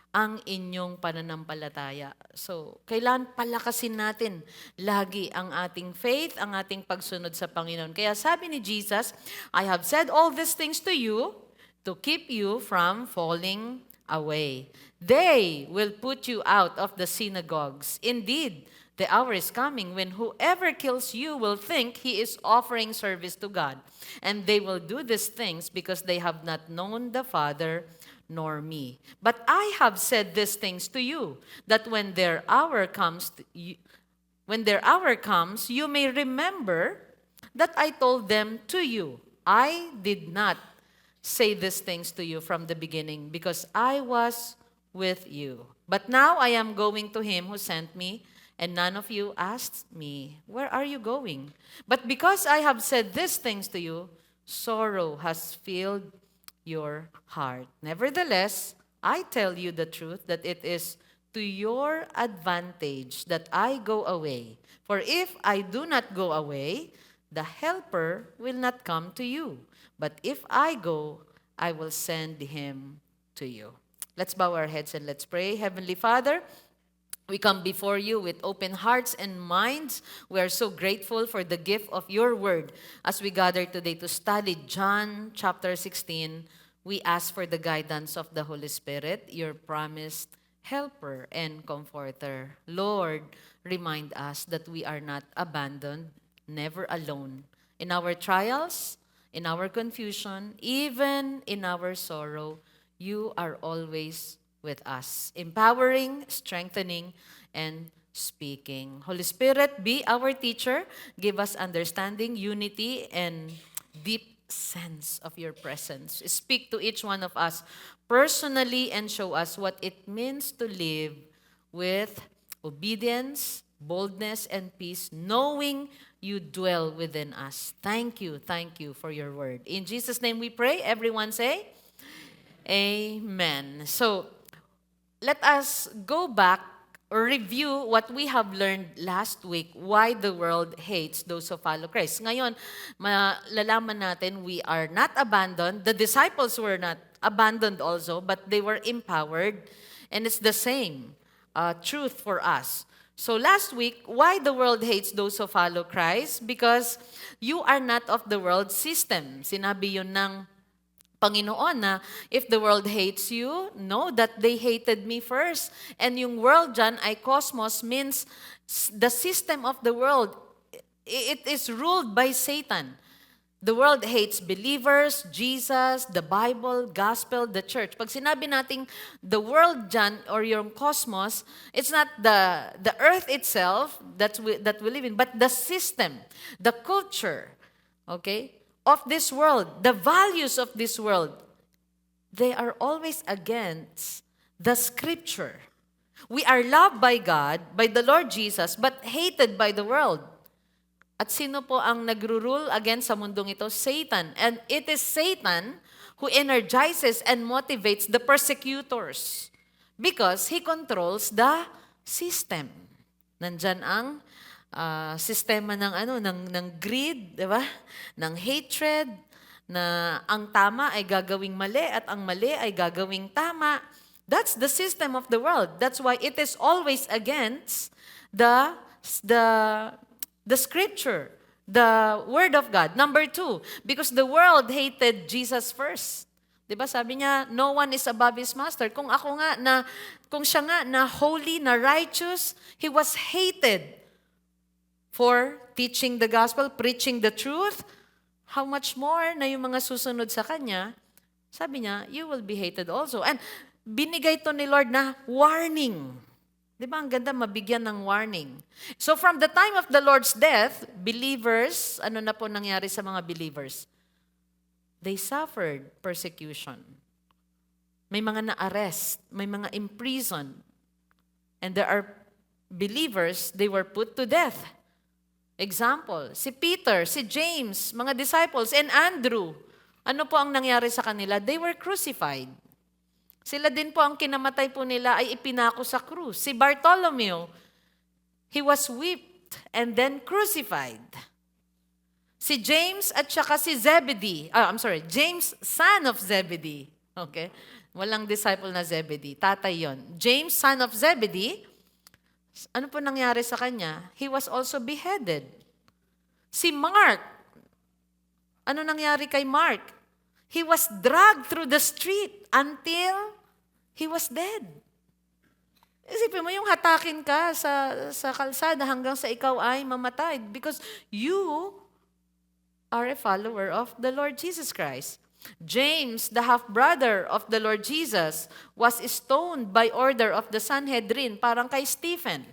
ang inyong pananampalataya. So, kailangan palakasin natin lagi ang ating faith, ang ating pagsunod sa Panginoon. Kaya sabi ni Jesus, I have said all these things to you to keep you from falling away. They will put you out of the synagogues. Indeed, the hour is coming when whoever kills you will think he is offering service to God. And they will do these things because they have not known the Father nor me. But I have said these things to you, that when their hour comes, you may remember that I told them to you. I did not say these things to you from the beginning because I was with you. But now I am going to him who sent me, and none of you asked me, where are you going? But because I have said these things to you, sorrow has filled your heart. Nevertheless, I tell you the truth that it is to your advantage that I go away. For if I do not go away, the helper will not come to you. But if I go, I will send him to you. Let's bow our heads and let's pray. Heavenly Father, we come before you with open hearts and minds. We are so grateful for the gift of your word. As we gather today to study John chapter 16, we ask for the guidance of the Holy Spirit, your promised helper and comforter. Lord, remind us that we are not abandoned, never alone. In our trials, in our confusion, even in our sorrow, you are always with us, empowering, strengthening, and speaking. Holy Spirit, be our teacher. Give us understanding, unity, and deep sense of your presence. Speak to each one of us personally and show us what it means to live with obedience, boldness and peace, knowing you dwell within us. Thank you for your word. In Jesus' name we pray. Everyone say, Amen. So, let us go back or review what we have learned last week, why the world hates those who follow Christ. Ngayon, malalaman natin we are not abandoned. The disciples were not abandoned also, but they were empowered. And it's the same truth for us. So last week, why the world hates those who follow Christ? Because you are not of the world system. Sinabi yun ng Panginoon na if the world hates you, know that they hated me first. And yung world dyan ay cosmos, means the system of the world. It is ruled by Satan. The world hates believers, Jesus, the Bible, gospel, the church. Pag sinabi nating the world dyan or yung cosmos, it's not the earth itself that we live in, but the system, the culture, okay, of this world, the values of this world. They are always against the scripture. We are loved by God, by the Lord Jesus, but hated by the world. At sino po ang nagro-rule against sa mundong ito? Satan. And it is Satan who energizes and motivates the persecutors because he controls the system. Nandyan ang sistema ng greed, di ba? Ng hatred, na ang tama ay gagawing mali at ang mali ay gagawing tama. That's the system of the world. That's why it is always against the scripture, the word of God. Number 2, because the world hated Jesus first. 'Di ba? Sabi niya, no one is above his master. Kung siya nga na holy, na righteous, he was hated for teaching the gospel, preaching the truth. How much more na yung mga susunod sa kanya, sabi niya, you will be hated also. And binigay to ni Lord na warning. Di ba ang ganda mabigyan ng warning? So from the time of the Lord's death, believers, ano na po nangyari sa mga believers? They suffered persecution. May mga na-arrest, may mga imprisoned. And there are believers, they were put to death. Example, si Peter, si James, mga disciples, and Andrew. Ano po ang nangyari sa kanila? They were crucified. Sila din po ang kinamatay po nila ay ipinako sa krus. Si Bartholomew, he was whipped and then crucified. Si James at saka si Zebedee, James, son of Zebedee. Okay? Walang disciple na Zebedee. Tatay yon. James, son of Zebedee, ano po nangyari sa kanya? He was also beheaded. Si Mark, ano nangyari kay Mark? He was dragged through the street until he was dead. Isipin mo yung hatakin ka sa kalsada hanggang sa ikaw ay mamatay because you are a follower of the Lord Jesus Christ. James, the half-brother of the Lord Jesus, was stoned by order of the Sanhedrin, parang kay Stephen.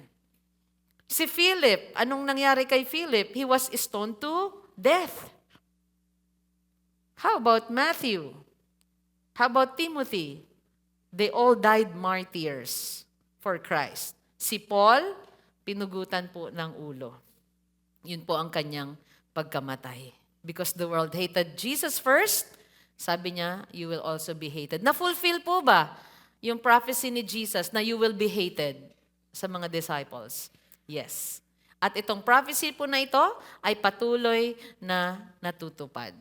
Si Philip, anong nangyari kay Philip? He was stoned to death. How about Matthew? How about Timothy? They all died martyrs for Christ. Si Paul, pinugutan po ng ulo. Yun po ang kanyang pagkamatay. Because the world hated Jesus first, sabi niya, you will also be hated. Na-fulfill po ba yung prophecy ni Jesus na you will be hated sa mga disciples? Yes. At itong prophecy po na ito ay patuloy na natutupad.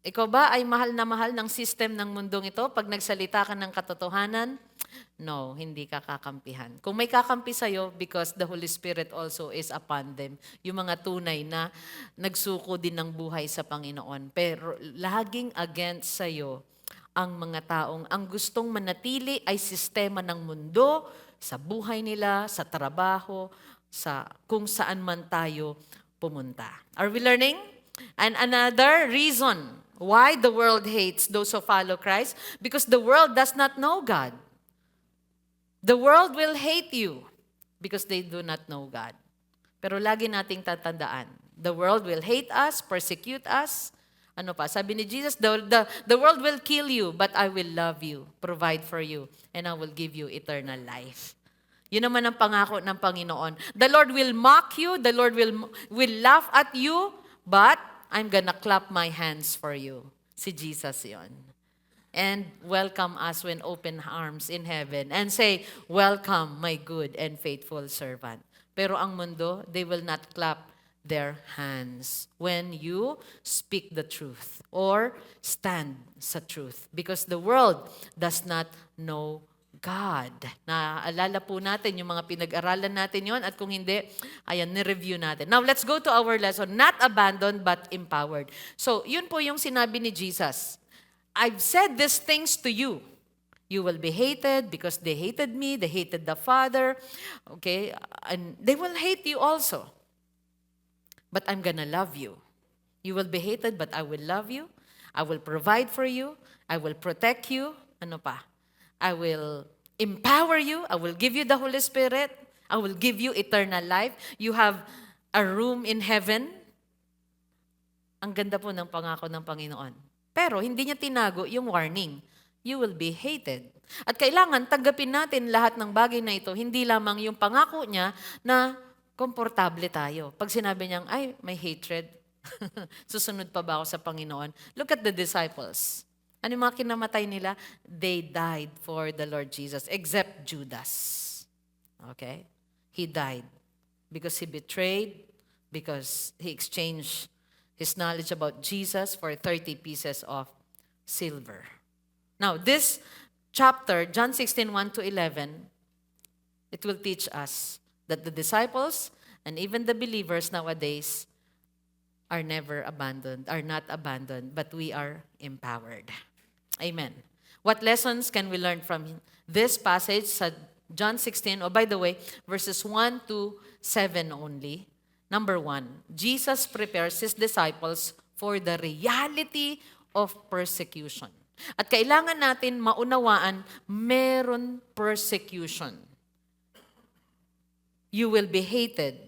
Ikaw ba ay mahal na mahal ng system ng mundong ito pag nagsalita ka ng katotohanan? No, hindi ka kakampihan. Kung may kakampi sa'yo, because the Holy Spirit also is upon them. Yung mga tunay na nagsuko din ng buhay sa Panginoon. Pero laging against sa'yo ang mga taong ang gustong manatili ay sistema ng mundo, sa buhay nila, sa trabaho, sa kung saan man tayo pumunta. Are we learning? And another reason why the world hates those who follow Christ, because the world does not know God. The world will hate you because they do not know God. Pero lagi nating tatandaan, the world will hate us, persecute us. Ano pa? Sabi ni Jesus, the world will kill you, but I will love you, provide for you, and I will give you eternal life. Yun naman ang pangako ng Panginoon. The Lord will mock you, the Lord will laugh at you, but I'm gonna clap my hands for you. Si Jesus yon. And welcome us with open arms in heaven and say, welcome my good and faithful servant. Pero ang mundo, they will not clap their hands when you speak the truth or stand sa truth because the world does not know God. Naalala po natin yung mga pinag-aralan natin yon at kung hindi, ayan, ni-review natin. Now, let's go to our lesson. Not abandoned, but empowered. So, yun po yung sinabi ni Jesus. I've said these things to you. You will be hated because they hated me, they hated the Father, okay? And they will hate you also. But I'm gonna love you. You will be hated, but I will love you. I will provide for you. I will protect you. Ano pa? I will empower you. I will give you the Holy Spirit. I will give you eternal life. You have a room in heaven. Ang ganda po ng pangako ng Panginoon. Pero hindi niya tinago yung warning. You will be hated. At kailangan tanggapin natin lahat ng bagay na ito. Hindi lamang yung pangako niya na komportable tayo. Pag sinabi niyang, ay, may hatred. Susunod pa ba ako sa Panginoon? Look at the disciples. Ano yung mga kinamatay nila? They died for the Lord Jesus, except Judas. Okay? He died because he betrayed, because he exchanged his knowledge about Jesus for 30 pieces of silver. Now, this chapter, John 16, 1 to 11, it will teach us that the disciples and even the believers nowadays are never abandoned, are not abandoned, but we are empowered. Amen. What lessons can we learn from this passage sa John 16? Oh, by the way, verses 1 to 7 only. Number 1, Jesus prepares His disciples for the reality of persecution. At kailangan natin maunawaan, meron persecution. You will be hated.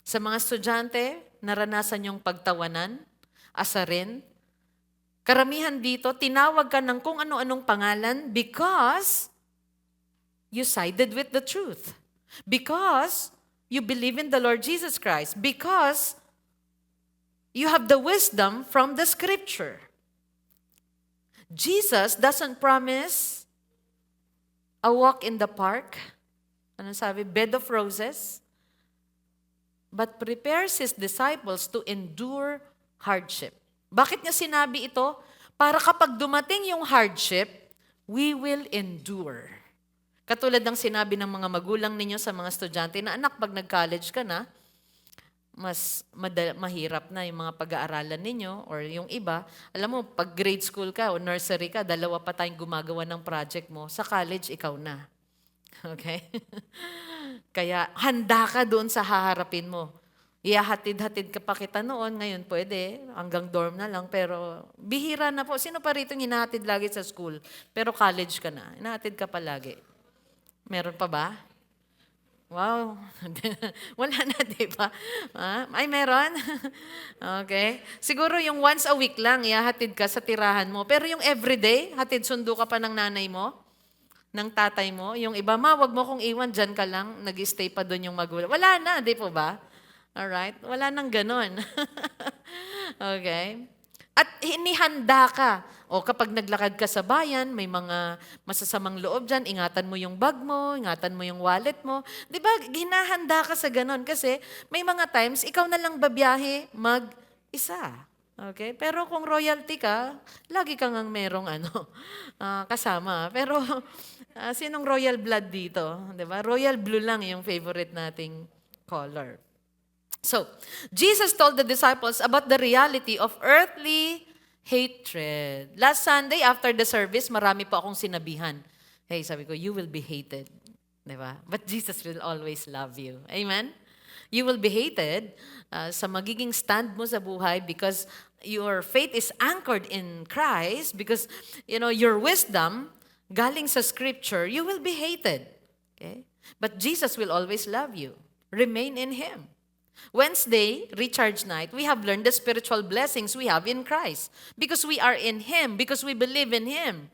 Sa mga estudyante, naranasan yung pagtawanan, asarin. Karamihan dito, tinawag ka ng kung ano-anong pangalan because you sided with the truth. Because you believe in the Lord Jesus Christ. Because you have the wisdom from the Scripture. Jesus doesn't promise a walk in the park. Ano sabi? Bed of roses. But prepares His disciples to endure hardship. Bakit niya sinabi ito? Para kapag dumating yung hardship, we will endure. Katulad ng sinabi ng mga magulang ninyo sa mga estudyante na, anak, pag nag-college ka na, mas mahirap na yung mga pag-aaralan ninyo or yung iba. Alam mo, pag grade school ka o nursery ka, 2 pa tayong gumagawa ng project mo. Sa college, ikaw na. Okay? Kaya handa ka doon sa haharapin mo. Ihahatid-hatid ka pa kita noon, ngayon pwede, hanggang dorm na lang, pero bihira na po. Sino pa rito hinahatid lagi sa school? Pero college ka na, hinahatid ka pa lagi. Meron pa ba? Wow. Wala na, di ba? Ay, meron? Okay. Siguro yung once a week lang, ihahatid ka sa tirahan mo. Pero yung everyday, hatid sundo ka pa ng nanay mo, ng tatay mo. Yung iba, wag mo kong iwan, dyan ka lang, nag-stay pa doon yung magulang. Wala na, di po ba? Alright? Wala nang ganon. Okay? At hinihanda ka. O kapag naglakad ka sa bayan, may mga masasamang loob dyan, ingatan mo yung bag mo, ingatan mo yung wallet mo. Di ba, hinahanda ka sa ganon. Kasi may mga times, ikaw na lang babiyahe mag-isa. Okay? Pero kung royalty ka, lagi kang ang merong kasama. Pero sinong royal blood dito? Di ba? Royal blue lang yung favorite nating color. So, Jesus told the disciples about the reality of earthly hatred. Last Sunday, after the service, marami pa akong sinabihan. Hey, sabi ko, you will be hated. Diba? But Jesus will always love you. Amen? You will be hated sa magiging stand mo sa buhay because your faith is anchored in Christ, because, your wisdom, galing sa Scripture, you will be hated. Okay? But Jesus will always love you. Remain in Him. Wednesday, recharge night, we have learned the spiritual blessings we have in Christ. Because we are in Him, because we believe in Him.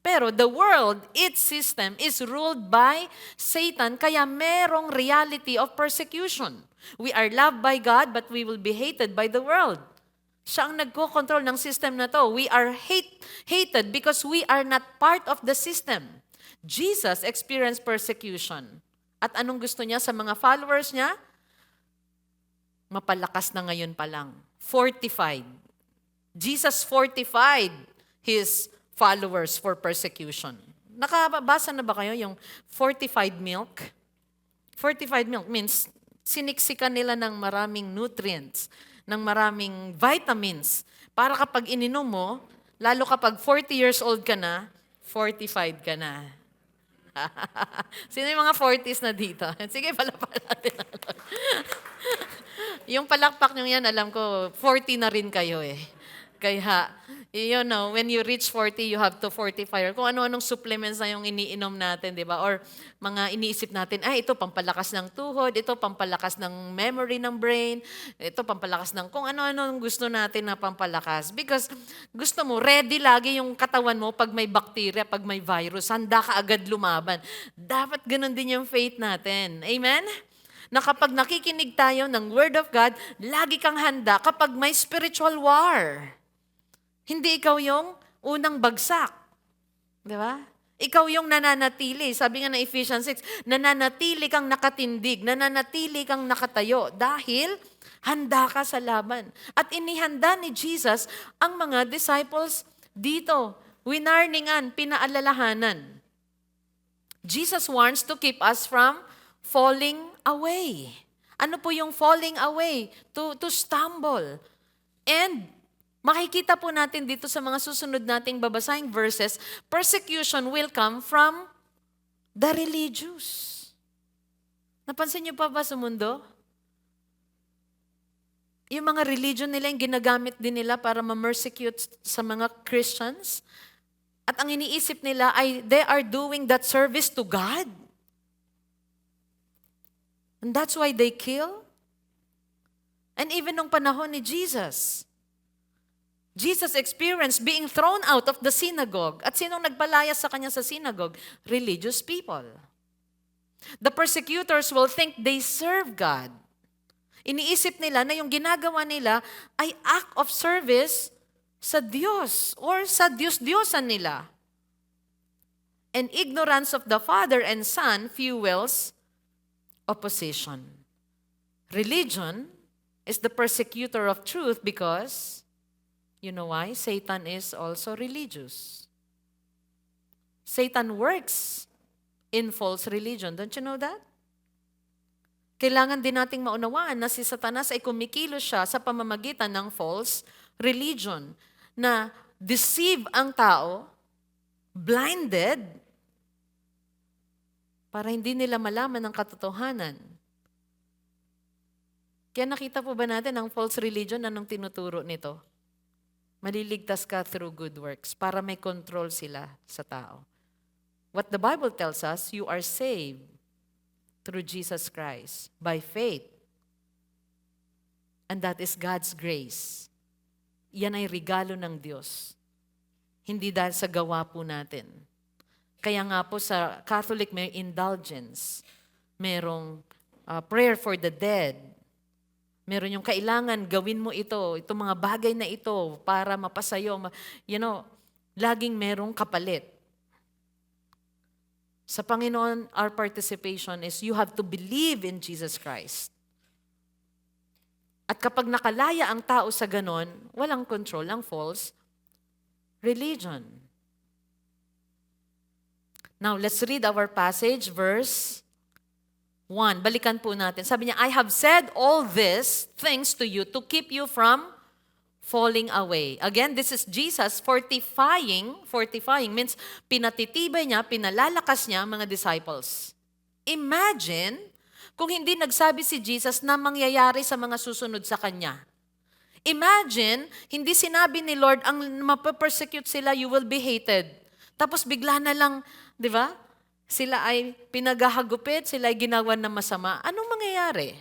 Pero the world, its system, is ruled by Satan, kaya merong reality of persecution. We are loved by God, but we will be hated by the world. Siya ang nagko-control ng system na to. We are hated because we are not part of the system. Jesus experienced persecution. At anong gusto niya sa mga followers niya? Mapalakas na ngayon pa lang. Fortified. Jesus fortified His followers for persecution. Nakabasa na ba kayo yung fortified milk? Fortified milk means siniksikan nila ng maraming nutrients, ng maraming vitamins, para kapag ininom mo, lalo kapag 40 years old ka na, fortified ka na. Sino yung mga 40s na dito? Sige, palakpak natin. Yung palakpak nyo yan, alam ko, 40 na rin kayo eh. Kaya, you know, when you reach 40, you have to fortify. Kung ano-anong supplements na yung iniinom natin, di ba? Or mga iniisip natin, ito pampalakas ng tuhod, ito pampalakas ng memory ng brain, ito pampalakas ng kung ano-ano gusto natin na pampalakas. Because gusto mo, ready lagi yung katawan mo pag may bacteria, pag may virus, handa ka agad lumaban. Dapat ganun din yung faith natin. Amen? Na kapag nakikinig tayo ng Word of God, lagi kang handa kapag may spiritual war. Hindi ikaw yung unang bagsak. Di ba? Ikaw yung nananatili. Sabi nga ng Ephesians 6, nananatili kang nakatindig, nananatili kang nakatayo dahil handa ka sa laban. At inihanda ni Jesus ang mga disciples dito. Winarningan, pinaalalahanan. Jesus wants to keep us from falling away. Ano po yung falling away? To stumble. And makikita po natin dito sa mga susunod nating babasahing verses, persecution will come from the religious. Napansin niyo pa ba sa mundo? Yung mga religion nila, yung ginagamit din nila para ma-persecute sa mga Christians. At ang iniisip nila ay they are doing that service to God. And that's why they kill. And even nung panahon ni Jesus experienced being thrown out of the synagogue. At sinong nagpalaya sa kanya sa synagogue? Religious people. The persecutors will think they serve God. Iniisip nila na yung ginagawa nila ay act of service sa Diyos or sa Diyos-Diyosan nila. And ignorance of the Father and Son fuels opposition. Religion is the persecutor of truth because you know why? Satan is also religious. Satan works in false religion. Don't you know that? Kailangan din nating maunawaan na si Satanas ay kumikilos siya sa pamamagitan ng false religion na deceive ang tao, blinded, para hindi nila malaman ang katotohanan. Kaya nakita po ba natin ang false religion, anong tinuturo nito? Maliligtas ka through good works para may control sila sa tao. What the Bible tells us, you are saved through Jesus Christ by faith. And that is God's grace. Yan ay regalo ng Diyos. Hindi dahil sa gawa po natin. Kaya nga po sa Catholic may indulgence. Merong prayer for the dead. Meron yung kailangan, gawin mo ito, itong mga bagay na ito para mapasayo. Laging merong kapalit. Sa Panginoon, our participation is you have to believe in Jesus Christ. At kapag nakalaya ang tao sa ganon, walang control ang false religion. Now, let's read our passage, verse 1. Balikan po natin. Sabi niya, I have said all these things to you to keep you from falling away. Again, this is Jesus fortifying means pinatitibay niya, pinalalakas niya ang mga disciples. Imagine kung hindi nagsabi si Jesus na mangyayari sa mga susunod sa kanya. Imagine, hindi sinabi ni Lord, ang mapapersecute sila, you will be hated. Tapos bigla na lang, di ba? Sila ay pinaghahagupit, sila ay ginawa na masama. Anong mangyayari?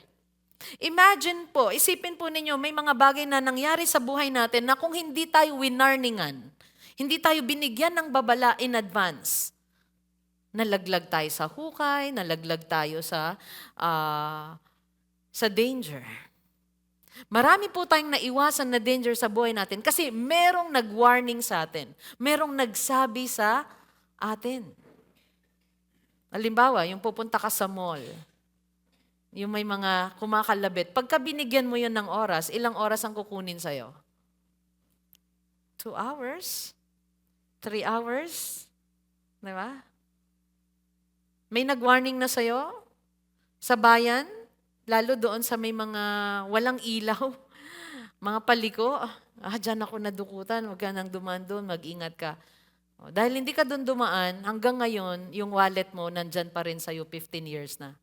Imagine po, isipin po ninyo, may mga bagay na nangyari sa buhay natin na kung hindi tayo winarningan, Hindi tayo binigyan ng babala in advance. Nalaglag tayo sa hukay, nalaglag tayo sa danger. Marami po tayong naiwasan na danger sa buhay natin kasi merong nag-warning sa atin. Merong nagsabi sa atin. Halimbawa, yung pupunta ka sa mall, yung may mga kumakalabit, pagka binigyan mo yun ng oras, ilang oras ang kukunin sa'yo? 2 hours? 3 hours? Diba? May nag-warning na sa'yo? Sa bayan? Lalo doon sa may mga walang ilaw, mga paliko. Diyan ako nadukutan, huwag ka nang dumaan doon, mag-ingat ka. Dahil hindi ka doon dumaan, hanggang ngayon, yung wallet mo nandyan pa rin sa'yo 15 years na.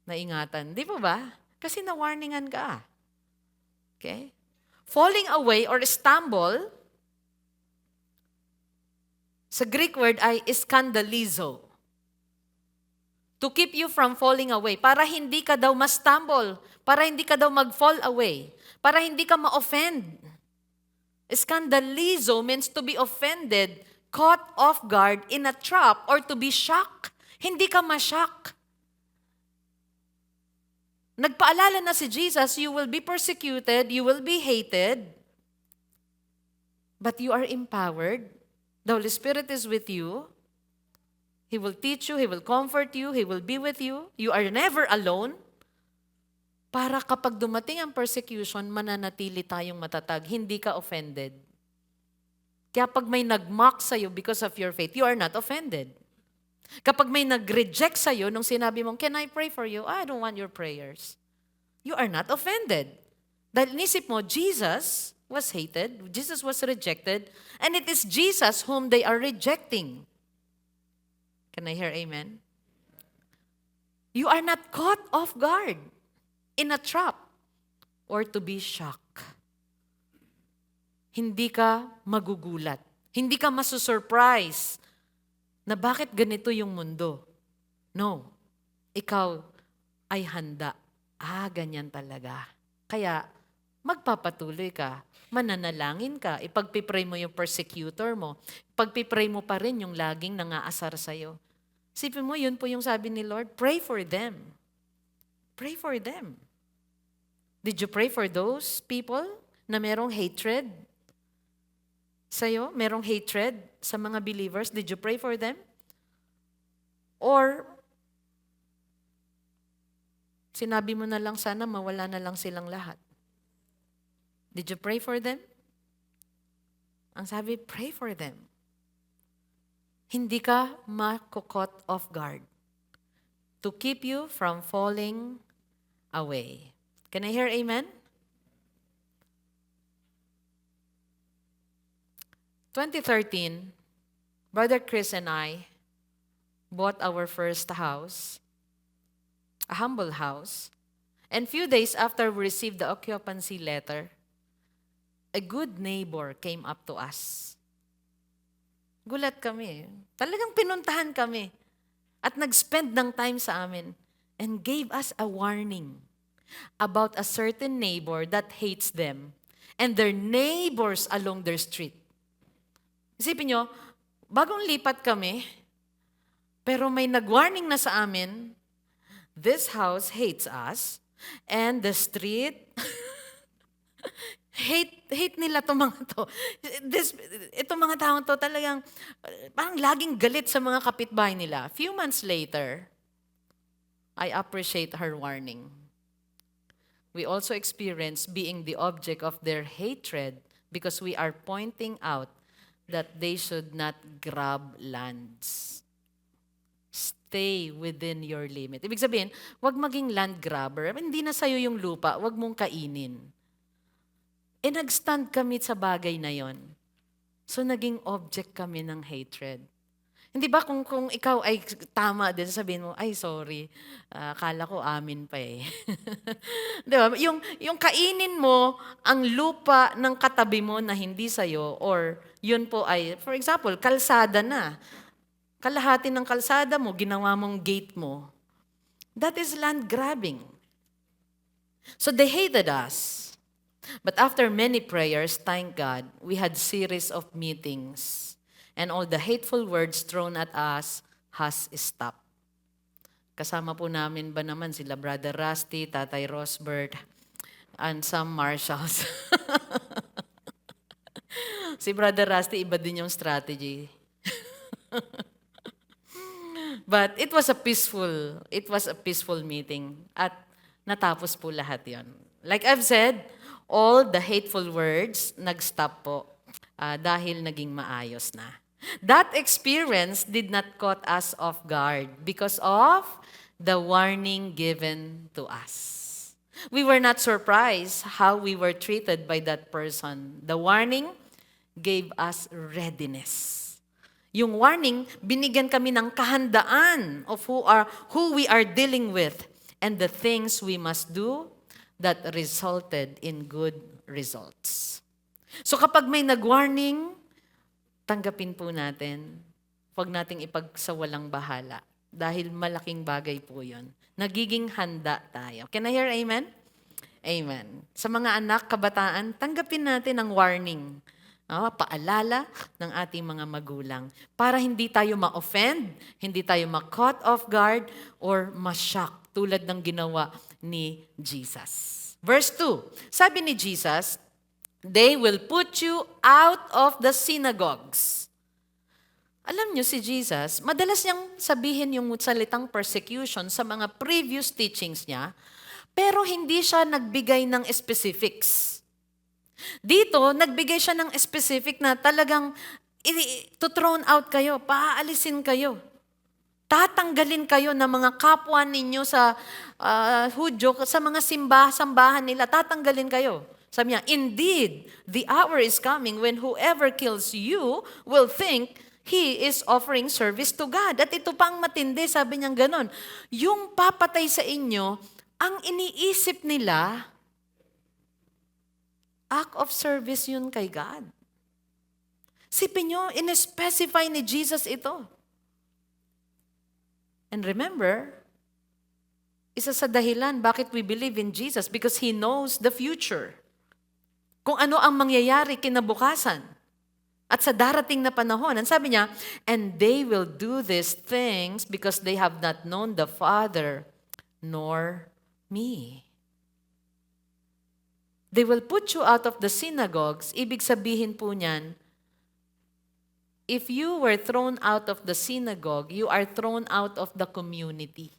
Naingatan. Di po ba? Kasi na-warningan ka. Okay? Falling away or stumble, sa Greek word ay skandalizo. To keep you from falling away. Para hindi ka daw ma-stumble. Para hindi ka daw mag-fall away. Para hindi ka ma-offend. Skandalizo means to be offended, caught off guard, in a trap, or to be shocked. Hindi ka ma-shock. Nagpaalala na si Jesus, you will be persecuted, you will be hated, but you are empowered. The Holy Spirit is with you. He will teach you, He will comfort you, He will be with you. You are never alone. Para kapag dumating ang persecution, mananatili tayong matatag. Hindi ka offended. Kaya pag may nag-mock sa'yo because of your faith, you are not offended. Kapag may nag-reject sa'yo nung sinabi mong, can I pray for you? I don't want your prayers. You are not offended. Dahil inisip mo, Jesus was hated, Jesus was rejected, and it is Jesus whom they are rejecting. Can I hear amen? You are not caught off guard in a trap or to be shocked. Hindi ka magugulat. Hindi ka masusurprise na bakit ganito yung mundo. No. Ikaw ay handa. Ganyan talaga. Kaya magpapatuloy ka. Mananalangin ka. Ipagpipray mo yung persecutor mo. Ipagpipray mo pa rin yung laging nangaasar sa'yo. Sipin mo, yun po yung sabi ni Lord, pray for them. Pray for them. Did you pray for those people na merong hatred sa'yo? Merong hatred sa mga believers? Did you pray for them? Or, sinabi mo na lang sana mawala na lang silang lahat? Did you pray for them? Ang sabi, pray for them. Hindi ka makukot off guard to keep you from falling away. Can I hear amen? 2013, Brother Chris and I bought our first house, a humble house, and few days after we received the occupancy letter, a good neighbor came up to us. Gulat kami. Talagang pinuntahan kami at nag-spend ng time sa amin and gave us a warning about a certain neighbor that hates them and their neighbors along their street. Isipin nyo, bagong lipat kami, pero may nag-warning na sa amin, this house hates us and the street hate nila itong mga to. Itong mga taong to talagang parang laging galit sa mga kapitbahay nila. Few months later, I appreciate her warning. We also experience being the object of their hatred because we are pointing out that they should not grab lands. Stay within your limit. Ibig sabihin, wag maging land grabber. Hindi na sa'yo yung lupa, wag mong kainin. Nag-stand kami sa bagay na yon. So, naging object kami ng hatred. Hindi ba kung ikaw ay tama din, sabihin mo, ay sorry, akala ko amin pa eh. Di ba? Yung kainin mo ang lupa ng katabi mo na hindi sa'yo, or yun po ay, for example, kalsada na. Kalahati ng kalsada mo, ginawa mong gate mo. That is land grabbing. So they hated us. But after many prayers, thank God, we had series of meetings. And all the hateful words thrown at us has stopped. Kasama po namin ba naman sila Brother Rusty, Tatay Rosbert, and some marshals. Si Brother Rusty, iba din yung strategy. But it was a peaceful meeting. At natapos po lahat yon. Like I've said, all the hateful words nag-stop po dahil naging maayos na. That experience did not caught us off guard because of the warning given to us. We were not surprised how we were treated by that person. The warning gave us readiness. Yung warning, binigyan kami ng kahandaan of who we are dealing with and the things we must do that resulted in good results. So kapag may nag-warning, tanggapin po natin. Huwag nating ipagsawalang bahala dahil malaking bagay po yun. Nagiging handa tayo. Can I hear amen? Amen. Sa mga anak, kabataan, tanggapin natin ang warning. Paalala ng ating mga magulang para hindi tayo ma-offend, hindi tayo ma-caught off guard, or ma-shock tulad ng ginawa ni Jesus. Verse 2, sabi ni Jesus, they will put you out of the synagogues. Alam niyo si Jesus, madalas niyang sabihin yung salitang persecution sa mga previous teachings niya, pero hindi siya nagbigay ng specifics. Dito, nagbigay siya ng specific na talagang to thrown out kayo, paaalisin kayo. Tatanggalin kayo ng mga kapwa ninyo sa Hudyo, sa mga sambahan nila, tatanggalin kayo. Sabi niya, indeed, the hour is coming when whoever kills you will think he is offering service to God. At ito pang matindi, sabi niya ganon. Yung papatay sa inyo, ang iniisip nila, act of service yun kay God. Sipin nyo, in-specify ni Jesus ito. And remember, isa sa dahilan bakit we believe in Jesus because He knows the future. Kung ano ang mangyayari kinabukasan. At sa darating na panahon, ang sabi niya, and they will do these things because they have not known the Father nor me. They will put you out of the synagogues. Ibig sabihin po niyan, if you were thrown out of the synagogue, you are thrown out of the community.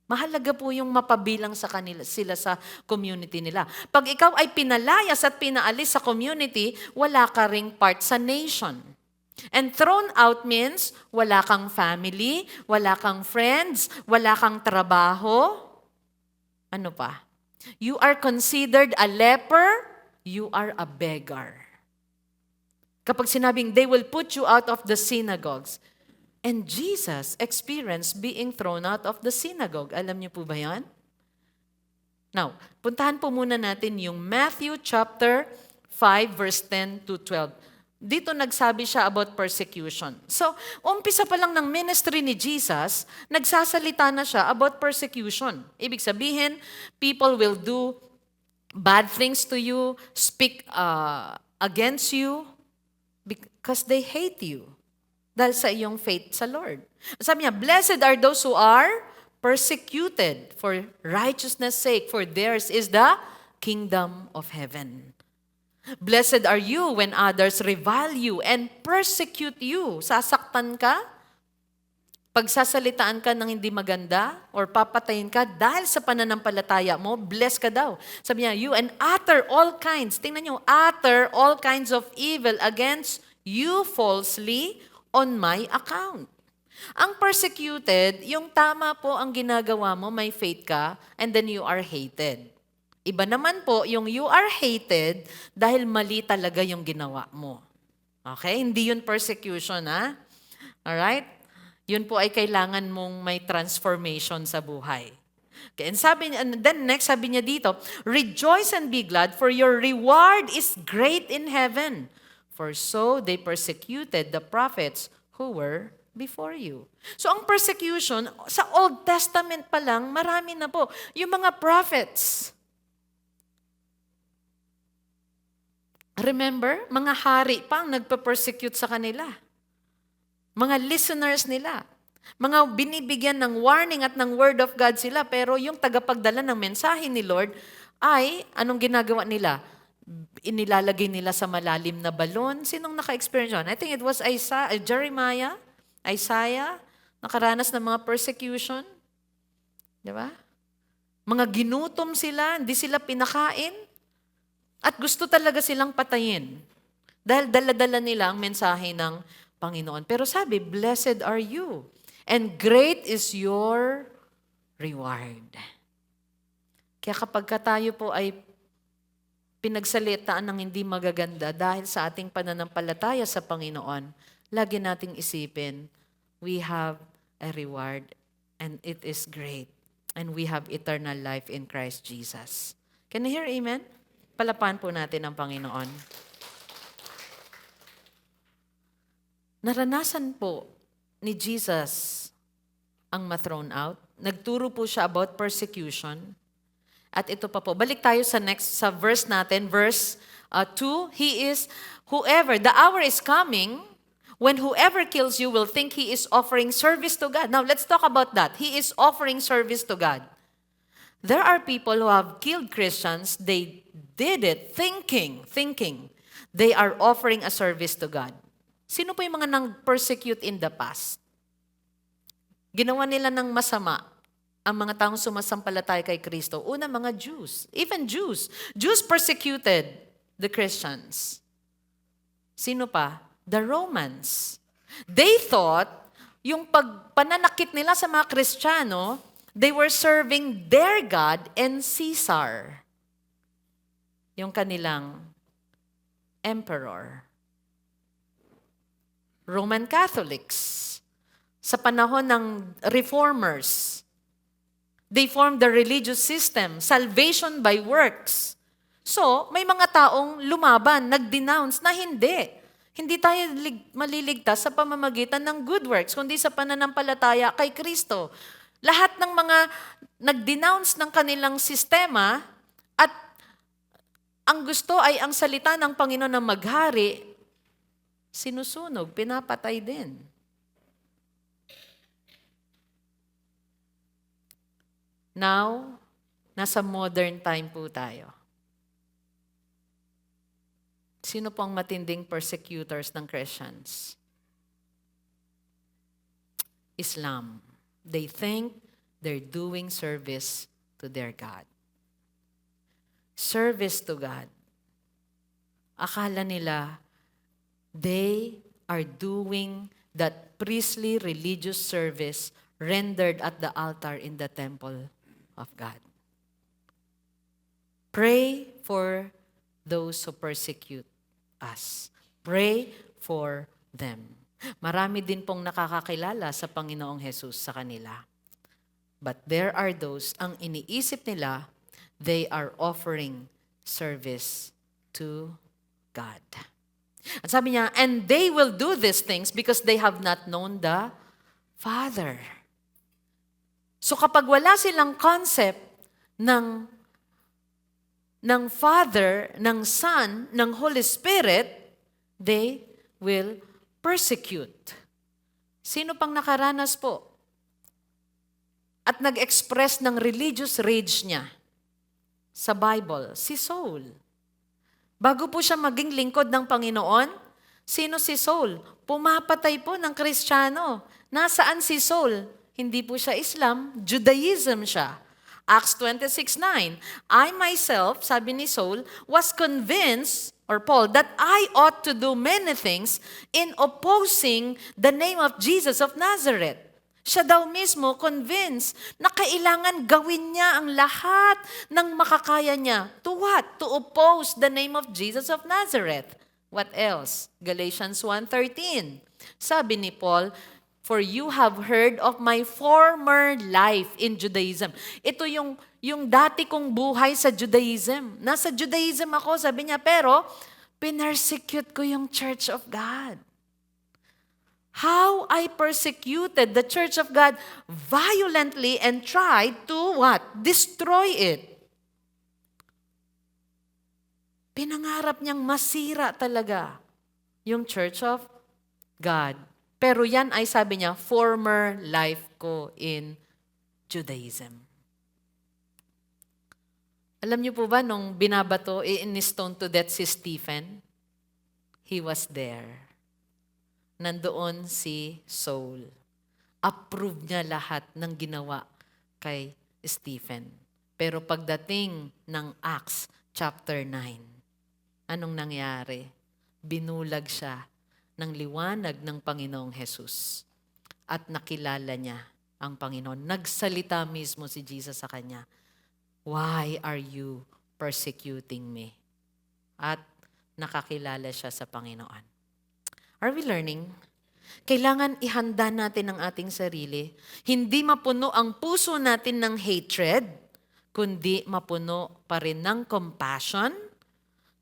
Mahalaga po yung mapabilang sa kanila, sila sa community nila. Pag ikaw ay pinalayas at pinaalis sa community, wala ka ring part sa nation. And thrown out means wala kang family, wala kang friends, wala kang trabaho. Ano pa? You are considered a leper, you are a beggar. Kapag sinabing, they will put you out of the synagogues. And Jesus experienced being thrown out of the synagogue. Alam niyo po ba yan? Now, puntahan po muna natin yung Matthew chapter 5 verse 10 to 12. Dito nagsabi siya about persecution. So, umpisa pa lang ng ministry ni Jesus, nagsasalita na siya about persecution. Ibig sabihin, people will do bad things to you, speak against you, because they hate you. Dahil sa iyong faith sa Lord. Sabi niya, blessed are those who are persecuted for righteousness' sake, for theirs is the kingdom of heaven. Blessed are you when others revile you and persecute you. Sasaktan ka, pagsasalitaan ka ng hindi maganda, or papatayin ka dahil sa pananampalataya mo, blessed ka daw. Sabi niya, you and utter all kinds, tingnan niyo, utter all kinds of evil against you falsely on my account. Ang persecuted, yung tama po ang ginagawa mo, may faith ka, and then you are hated. Iba naman po, yung you are hated dahil mali talaga yung ginawa mo. Okay? Hindi yun persecution, ha? Alright? Yun po ay kailangan mong may transformation sa buhay. Okay, and then next sabi niya dito, rejoice and be glad, for your reward is great in heaven. For so they persecuted the prophets who were before you. So ang persecution, sa Old Testament pa lang, marami na po. Yung mga prophets. Remember, mga hari pa ang nagpa-persecute sa kanila. Mga listeners nila. Mga binibigyan ng warning at ng word of God sila, pero yung tagapagdala ng mensahe ni Lord ay, anong ginagawa nila? Inilalagay nila sa malalim na balon. Sinong naka-experience yun? I think it was Isaiah, nakaranas ng mga persecution. Di ba? Mga ginutom sila, hindi sila pinakain. At gusto talaga silang patayin. Dahil dala-dala nila ang mensahe ng Panginoon. Pero sabi, blessed are you. And great is your reward. Kaya kapag tayo po ay pinagsalitaan ng hindi magaganda dahil sa ating pananampalataya sa Panginoon, lagi nating isipin, we have a reward and it is great. And we have eternal life in Christ Jesus. Can you hear amen? Palapan po natin ang Panginoon. Naranasan po ni Jesus ang ma-thrown out. Nagturo po siya about persecution. At ito pa po, balik tayo sa verse natin, verse 2. He is, the hour is coming when whoever kills you will think he is offering service to God. Now, let's talk about that. He is offering service to God. There are people who have killed Christians. They did it thinking they are offering a service to God. Sino po yung mga nang-persecute in the past? Ginawa nila ng masama ang mga taong sumasampalataya kay Kristo. Una, mga Jews. Even Jews. Jews persecuted the Christians. Sino pa? The Romans. They thought, yung pagpananakit nila sa mga Kristiyano, they were serving their God and Caesar. Yung kanilang emperor. Roman Catholics. Sa panahon ng reformers, they formed the religious system, salvation by works. So, may mga taong lumaban, nag-denounce na hindi. Hindi tayo maliligtas sa pamamagitan ng good works, kundi sa pananampalataya kay Kristo. Lahat ng mga nag-denounce ng kanilang sistema at ang gusto ay ang salita ng Panginoon na maghari, sinusunog, pinapatay din. Now, nasa modern time po tayo. Sino po ang matinding persecutors ng Christians? Islam. They think they're doing service to their God. Service to God. Akala nila, they are doing that priestly religious service rendered at the altar in the temple of God. Pray for those who persecute us. Pray for them. Marami din pong nakakakilala sa Panginoong Jesus sa kanila. But there are those, ang iniisip nila, they are offering service to God. At sabi niya, and they will do these things because they have not known the Father. So kapag wala silang concept ng Father, ng Son, ng Holy Spirit, they will persecute. Sino pang nakaranas po? At nag-express ng religious rage niya sa Bible, si Saul. Bago po siya maging lingkod ng Panginoon, sino si Saul? Pumapatay po ng Kristiyano. Nasaan si Saul? Hindi po siya Islam, Judaism siya. Acts 26:9, I myself, sabi ni Saul, was convinced, or Paul, that I ought to do many things in opposing the name of Jesus of Nazareth. Siya daw mismo convinced na kailangan gawin niya ang lahat ng makakaya niya. To what? To oppose the name of Jesus of Nazareth. What else? Galatians 1:13. Sabi ni Paul, for you have heard of my former life in Judaism. Ito yung dati kong buhay sa Judaism. Nasa Judaism ako, sabi niya, pero pinersecute ko yung Church of God. How I persecuted the Church of God violently and tried to what? Destroy it. Pinangarap niyang masira talaga yung Church of God. Pero yan ay sabi niya, former life ko in Judaism. Alam niyo po ba, nung binabato, in-stone to death si Stephen, he was there. Nandoon si Saul. Approve niya lahat ng ginawa kay Stephen. Pero pagdating ng Acts chapter 9, anong nangyari? Binulag siya ng liwanag ng Panginoong Jesus at nakilala niya ang Panginoon. Nagsalita mismo si Jesus sa kanya, "Why are you persecuting me?" At nakakilala siya sa Panginoon. Are we learning? Kailangan ihanda natin ang ating sarili. Hindi mapuno ang puso natin ng hatred, kundi mapuno pa rin ng compassion,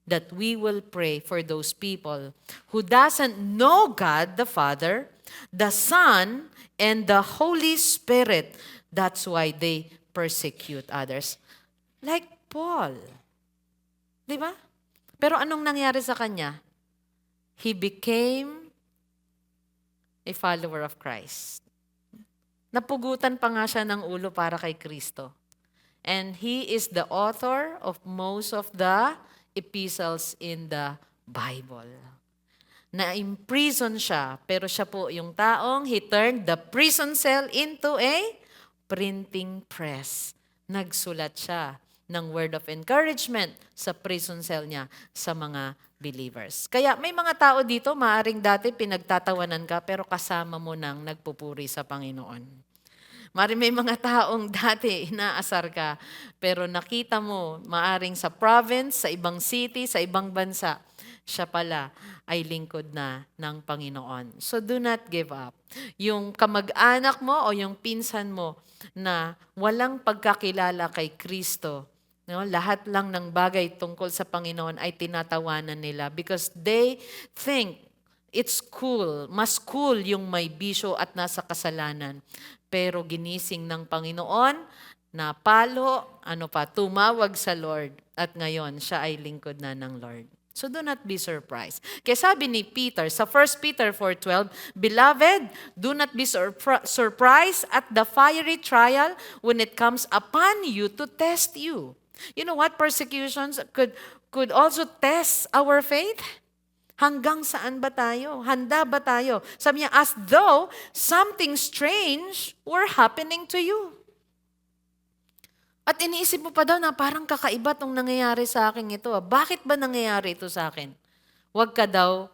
that we will pray for those people who doesn't know God the Father, the Son, and the Holy Spirit. That's why they persecute others. Like Paul. Di ba? Pero anong nangyari sa kanya? He became a follower of Christ. Napugutan pa nga siya ng ulo para kay Kristo. And he is the author of most of the epistles in the Bible. Na-imprison siya, pero siya po yung taong he turned the prison cell into a printing press. Nagsulat siya ng word of encouragement sa prison cell niya sa mga believers. Kaya may mga tao dito, maaring dati pinagtatawanan ka, pero kasama mo nang nagpupuri sa Panginoon. May mga taong dati inaasar ka, pero nakita mo, maaring sa province, sa ibang city, sa ibang bansa, siya pala ay lingkod na ng Panginoon. So do not give up. Yung kamag-anak mo o yung pinsan mo na walang pagkakilala kay Kristo, no, lahat lang ng bagay tungkol sa Panginoon ay tinatawanan nila because they think it's cool, mas cool yung may bisyo at nasa kasalanan. Pero ginising ng Panginoon, napalo, tumawag sa Lord, at ngayon siya ay lingkod na ng Lord. So do not be surprised. Kaya sabi ni Peter sa 1 Peter 4:12, "Beloved, do not be surprised at the fiery trial when it comes upon you to test you." You know what? Persecutions could also test our faith. Hanggang saan ba tayo? Handa ba tayo? Sabi niya, as though something strange were happening to you. At iniisip mo pa daw na parang kakaiba tong nangyayari sa akin ito. Bakit ba nangyayari ito sa akin? Huwag ka daw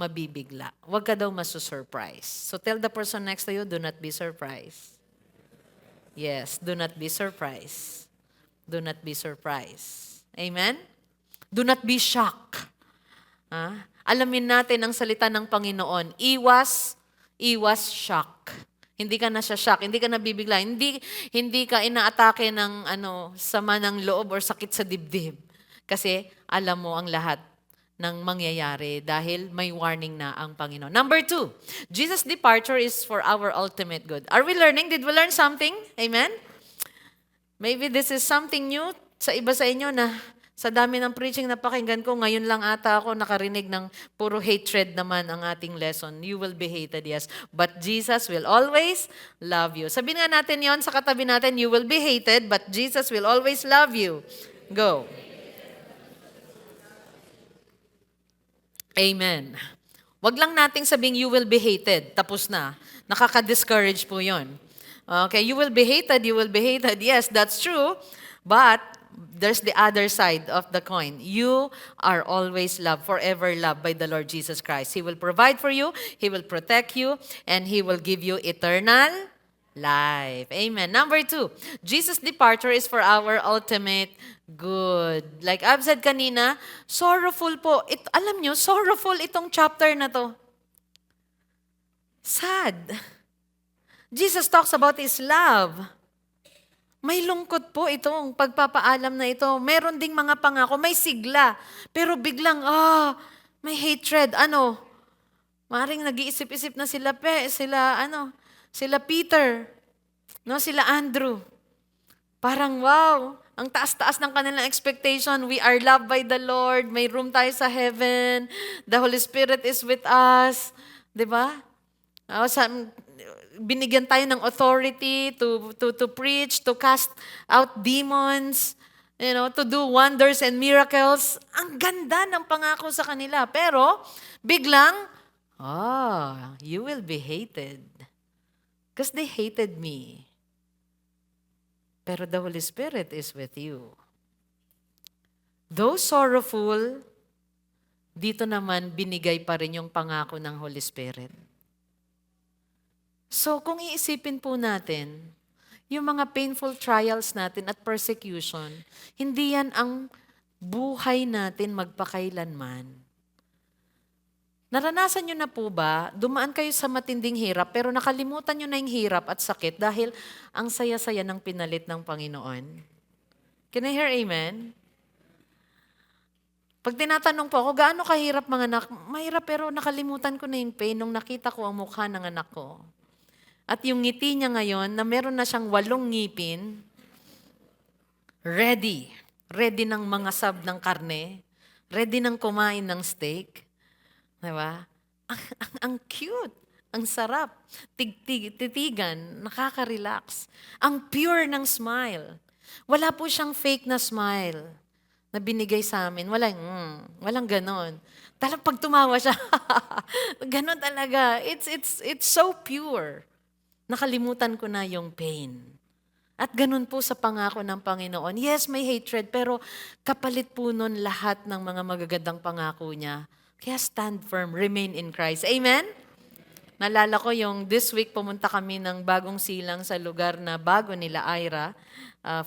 mabibigla. Huwag ka daw masusurprise. So tell the person next to you, do not be surprised. Yes, do not be surprised. Do not be surprised. Amen? Do not be shocked. Alamin natin ang salita ng Panginoon. Iwas shock. Hindi ka na siya shock, hindi ka nabibigla, hindi ka inaatake ng sama ng loob or sakit sa dibdib. Kasi alam mo ang lahat ng mangyayari dahil may warning na ang Panginoon. Number 2, Jesus' departure is for our ultimate good. Are we learning? Did we learn something? Amen? Maybe this is something new sa iba sa inyo na sa dami ng preaching na pakinggan ko, ngayon lang ata ako nakarinig ng puro hatred naman ang ating lesson. You will be hated, yes. But Jesus will always love you. Sabihin nga natin yon sa katabi natin, you will be hated, but Jesus will always love you. Go. Amen. Wag lang nating sabing you will be hated. Tapos na. Nakaka-discourage po yon. Okay, you will be hated, you will be hated. Yes, that's true. But there's the other side of the coin. You are always loved, forever loved by the Lord Jesus Christ. He will provide for you, He will protect you, and He will give you eternal life. Amen. Number 2, Jesus' departure is for our ultimate good. Like I've said kanina, sorrowful po. Alam nyo, sorrowful itong chapter na to. Sad. Jesus talks about His love. May lungkot po itong pagpapaalam na ito. Meron ding mga pangako, may sigla. Pero biglang, may hatred. Maring nag-iisip-isip na sila Peter, no, sila Andrew. Parang wow, Ang taas-taas ng kanilang expectation. We are loved by the Lord. May room tayo sa heaven. The Holy Spirit is with us. 'Di ba? Binigyan tayo ng authority to preach, to cast out demons, to do wonders and miracles. Ang ganda ng pangako sa kanila. Pero, biglang, you will be hated. Because they hated me. Pero the Holy Spirit is with you. Though sorrowful, dito naman binigay pa rin yung pangako ng Holy Spirit. So kung iisipin po natin, yung mga painful trials natin at persecution, hindi yan ang buhay natin magpakailanman. Naranasan nyo na po ba, dumaan kayo sa matinding hirap, pero nakalimutan nyo na yung hirap at sakit dahil ang saya-saya ng pinalit ng Panginoon? Can I hear amen? Pag tinatanong po ako, gaano kahirap mga anak? Mahirap pero nakalimutan ko na yung pain nung nakita ko ang mukha ng anak ko. At yung ngiti niya ngayon, na meron na siyang 8 ngipin, ready. Ready ng mga sab ng karne. Ready ng kumain ng steak. Diba? Ang cute. Ang sarap. Titigan. Nakaka-relax. Ang pure ng smile. Wala po siyang fake na smile na binigay sa amin. Walang ganon. Talagang pag tumawa siya, ganon talaga. It's so pure. Nakalimutan ko na yung pain. At ganun po sa pangako ng Panginoon. Yes, may hatred, pero kapalit po nun lahat ng mga magagandang pangako niya. Kaya stand firm, remain in Christ. Amen? Nalala ko yung this week pumunta kami ng bagong silang sa lugar na bago nila Ira,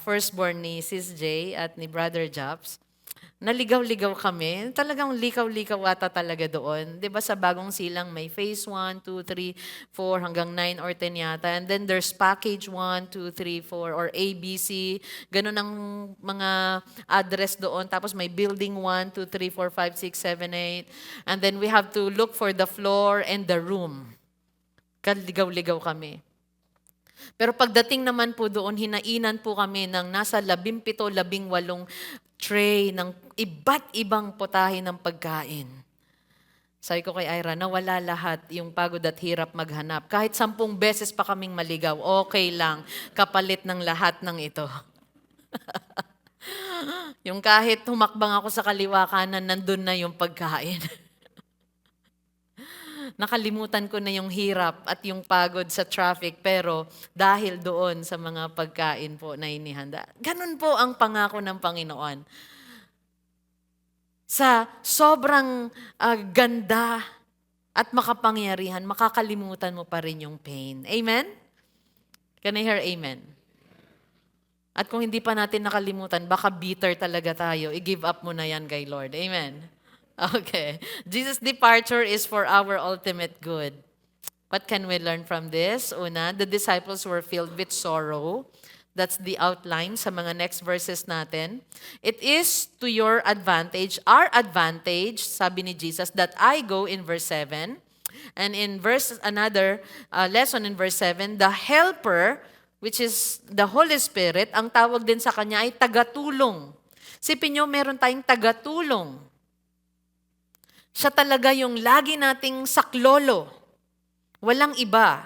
firstborn ni Sis J at ni Brother Japs. Naligaw-ligaw kami. Talagang likaw-likaw ata talaga doon. 'Di ba sa bagong silang may phase 1, 2, 3, 4 hanggang 9 or 10 yata. And then there's package 1, 2, 3, 4 or ABC. Ganun ang mga address doon. Tapos may building 1, 2, 3, 4, 5, 6, 7, 8. And then we have to look for the floor and the room. Kaligaw-ligaw kami. Pero pagdating naman po doon, hinainan po kami ng nasa 17, 18 tray ng iba't ibang putahe ng pagkain. Sabi ko kay Ira, nawala lahat yung pagod at hirap maghanap. Kahit 10 beses pa kaming maligaw, okay lang, kapalit ng lahat ng ito. Yung kahit humakbang ako sa kaliwa kanan, nandun na yung pagkain. Nakalimutan ko na yung hirap at yung pagod sa traffic, pero dahil doon sa mga pagkain po na inihanda. Ganun po ang pangako ng Panginoon. Sa sobrang ganda at makapangyarihan, makakalimutan mo pa rin yung pain. Amen? Can I hear amen? At kung hindi pa natin nakalimutan, baka bitter talaga tayo. I-give up mo na yan kay Lord. Amen? Okay. Jesus' departure is for our ultimate good. What can we learn from this? Una, the disciples were filled with sorrow. That's the outline sa mga next verses natin. It is to your advantage, our advantage, sabi ni Jesus, that I go in verse 7. And in another lesson in verse 7, the helper, which is the Holy Spirit, ang tawag din sa kanya ay tagatulong. Sipin nyo, meron tayong tagatulong. Siya talaga yung lagi nating saklolo. Walang iba.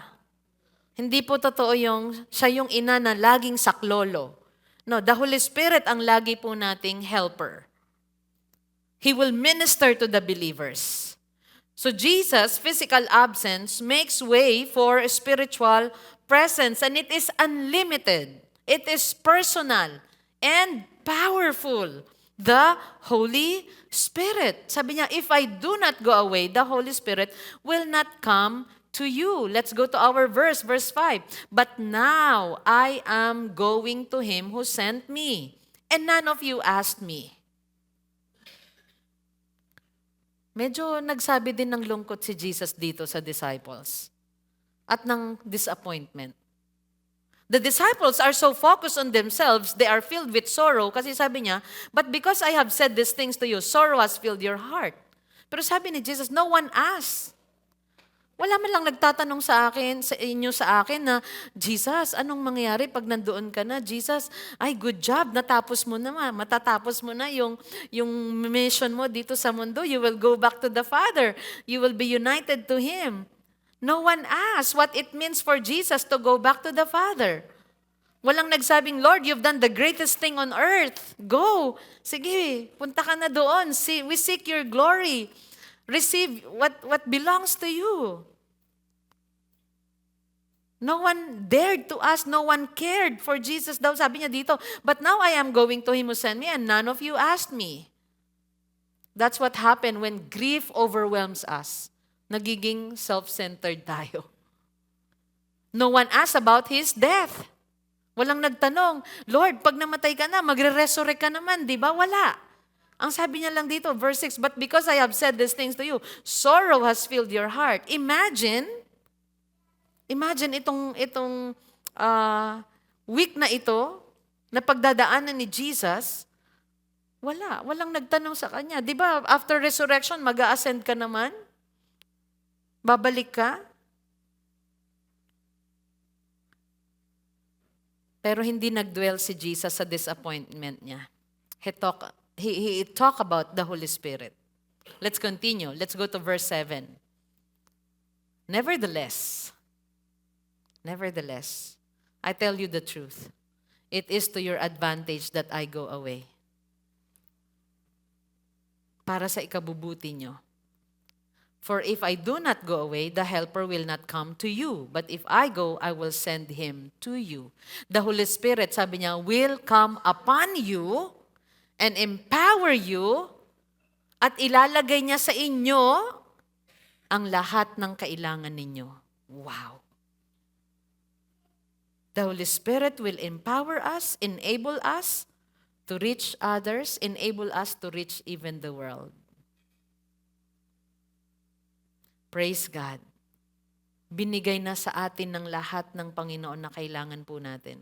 Hindi po totoo siya yung ina na laging saklolo. No, the Holy Spirit ang lagi po nating helper. He will minister to the believers. So Jesus' physical absence makes way for spiritual presence, and it is unlimited. It is personal and powerful. The Holy Spirit. Sabi niya, if I do not go away, the Holy Spirit will not come to you. Let's go to our verse 5. But now I am going to him who sent me, and none of you asked me. Medyo nagsabi din ng lungkot si Jesus dito sa disciples at ng disappointment. The disciples are so focused on themselves, they are filled with sorrow. Kasi sabi niya, but because I have said these things to you, sorrow has filled your heart. Pero sabi ni Jesus, no one asked. Wala man lang nagtatanong sa akin, sa inyo sa akin na, Jesus, anong mangyayari pag nandoon ka na? Jesus, ay good job, natapos mo na, matatapos mo na yung mission mo dito sa mundo. You will go back to the Father. You will be united to Him. No one asked what it means for Jesus to go back to the Father. Walang nagsabing, Lord, you've done the greatest thing on earth. Go. Sige, punta ka na doon. We seek your glory. Receive what belongs to you. No one dared to ask, no one cared for Jesus daw. Sabi niya dito, but now I am going to Him who sent me and none of you asked me. That's what happened when grief overwhelms us. Nagiging self-centered tayo. No one asked about His death. Walang nagtanong, Lord, pag namatay ka na, magre-resurrect ka naman, di ba? Wala. Ang sabi niya lang dito, verse 6, but because I have said these things to you, sorrow has filled your heart. Imagine itong week na ito, na pagdadaanan ni Jesus, walang nagtanong sa kanya. Di ba, after resurrection, mag-a-ascend ka naman? Babalik ka? Pero hindi nagdwell si Jesus sa disappointment niya. He talked about the Holy Spirit. Let's continue. Let's go to verse 7. Nevertheless, I tell you the truth. It is to your advantage that I go away. Para sa ikabubuti nyo. For if I do not go away, the Helper will not come to you. But if I go, I will send Him to you. The Holy Spirit, sabi niya, will come upon you and empower you at ilalagay niya sa inyo ang lahat ng kailangan ninyo. Wow! The Holy Spirit will empower us, enable us to reach others, enable us to reach even the world. Praise God. Binigay na sa atin ng lahat ng Panginoon na kailangan po natin.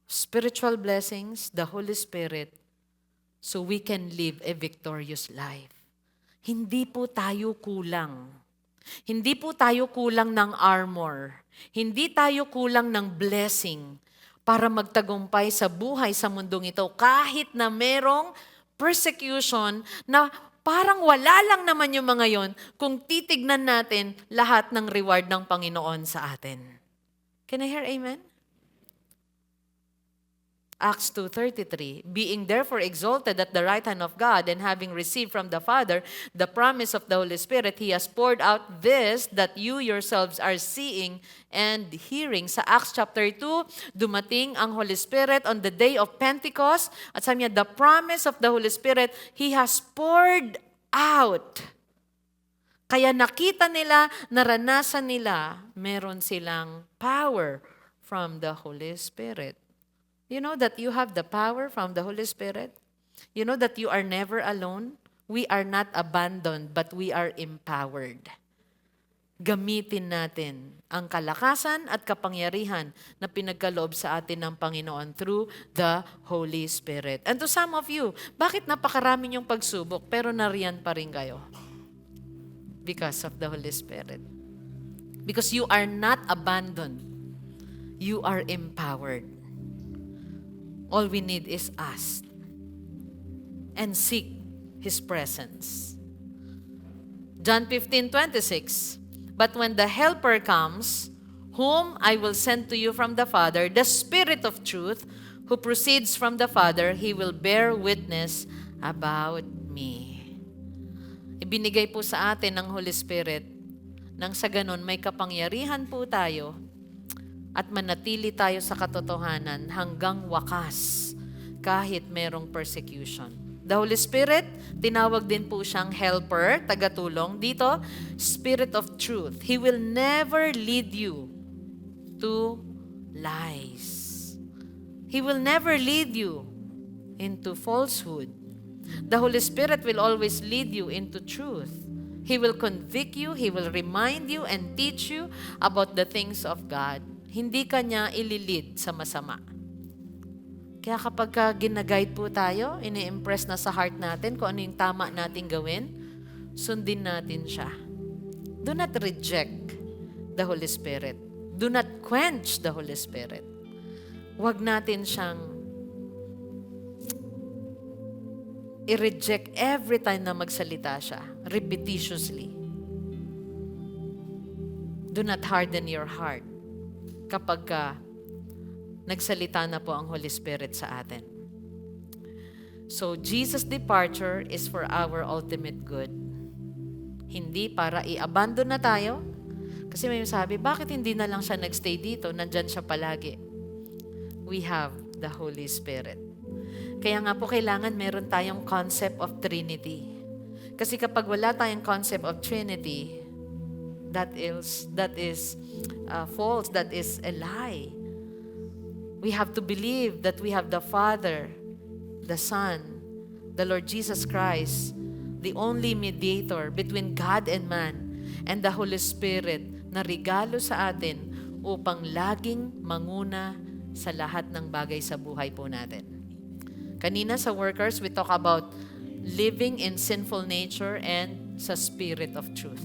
Spiritual blessings, the Holy Spirit, so we can live a victorious life. Hindi po tayo kulang. Hindi po tayo kulang ng armor. Hindi tayo kulang ng blessing para magtagumpay sa buhay sa mundong ito kahit na merong persecution na parang wala lang naman yung mga yon kung titignan natin lahat ng reward ng Panginoon sa atin. Can I hear amen? Acts 2:33, being therefore exalted at the right hand of God and having received from the Father the promise of the Holy Spirit, He has poured out this that you yourselves are seeing and hearing. Sa Acts chapter 2, dumating ang Holy Spirit on the day of Pentecost at sabi niya, the promise of the Holy Spirit, He has poured out. Kaya nakita nila, naranasan nila, meron silang power from the Holy Spirit. You know that you have the power from the Holy Spirit? You know that you are never alone? We are not abandoned, but we are empowered. Gamitin natin ang kalakasan at kapangyarihan na pinagkaloob sa atin ng Panginoon through the Holy Spirit. And to some of you, bakit napakarami niyong pagsubok pero nariyan pa rin kayo? Because of the Holy Spirit. Because you are not abandoned. You are empowered. All we need is ask and seek His presence. John 15:26. But when the Helper comes, whom I will send to you from the Father, the Spirit of truth, who proceeds from the Father, He will bear witness about me. Ibinigay po sa atin ng Holy Spirit nang sa ganon may kapangyarihan po tayo at manatili tayo sa katotohanan hanggang wakas kahit merong persecution. The Holy Spirit, tinawag din po siyang helper, tagatulong. Dito, Spirit of Truth. He will never lead you to lies. He will never lead you into falsehood. The Holy Spirit will always lead you into truth. He will convict you, He will remind you and teach you about the things of God. Hindi ka niya ililid sa masama. Kaya kapag ginaguide po tayo, ini-impress na sa heart natin kung ano yung tama nating gawin, sundin natin siya. Do not reject the Holy Spirit. Do not quench the Holy Spirit. Huwag natin siyang i-reject every time na magsalita siya, repetitiously. Do not harden your heart kapag nagsalita na po ang Holy Spirit sa atin. So, Jesus' departure is for our ultimate good. Hindi para i-abandon na tayo. Kasi may sabi, bakit hindi na lang siya nagstay dito? Nandyan siya palagi. We have the Holy Spirit. Kaya nga po kailangan meron tayong concept of Trinity. Kasi kapag wala tayong concept of Trinity, that is false, that is a lie. We have to believe that we have the Father, the Son, the Lord Jesus Christ, the only mediator between God and man, and the Holy Spirit na regalo sa atin upang laging manguna sa lahat ng bagay sa buhay po natin. Kanina sa workers, we talk about living in sinful nature and sa spirit of truth.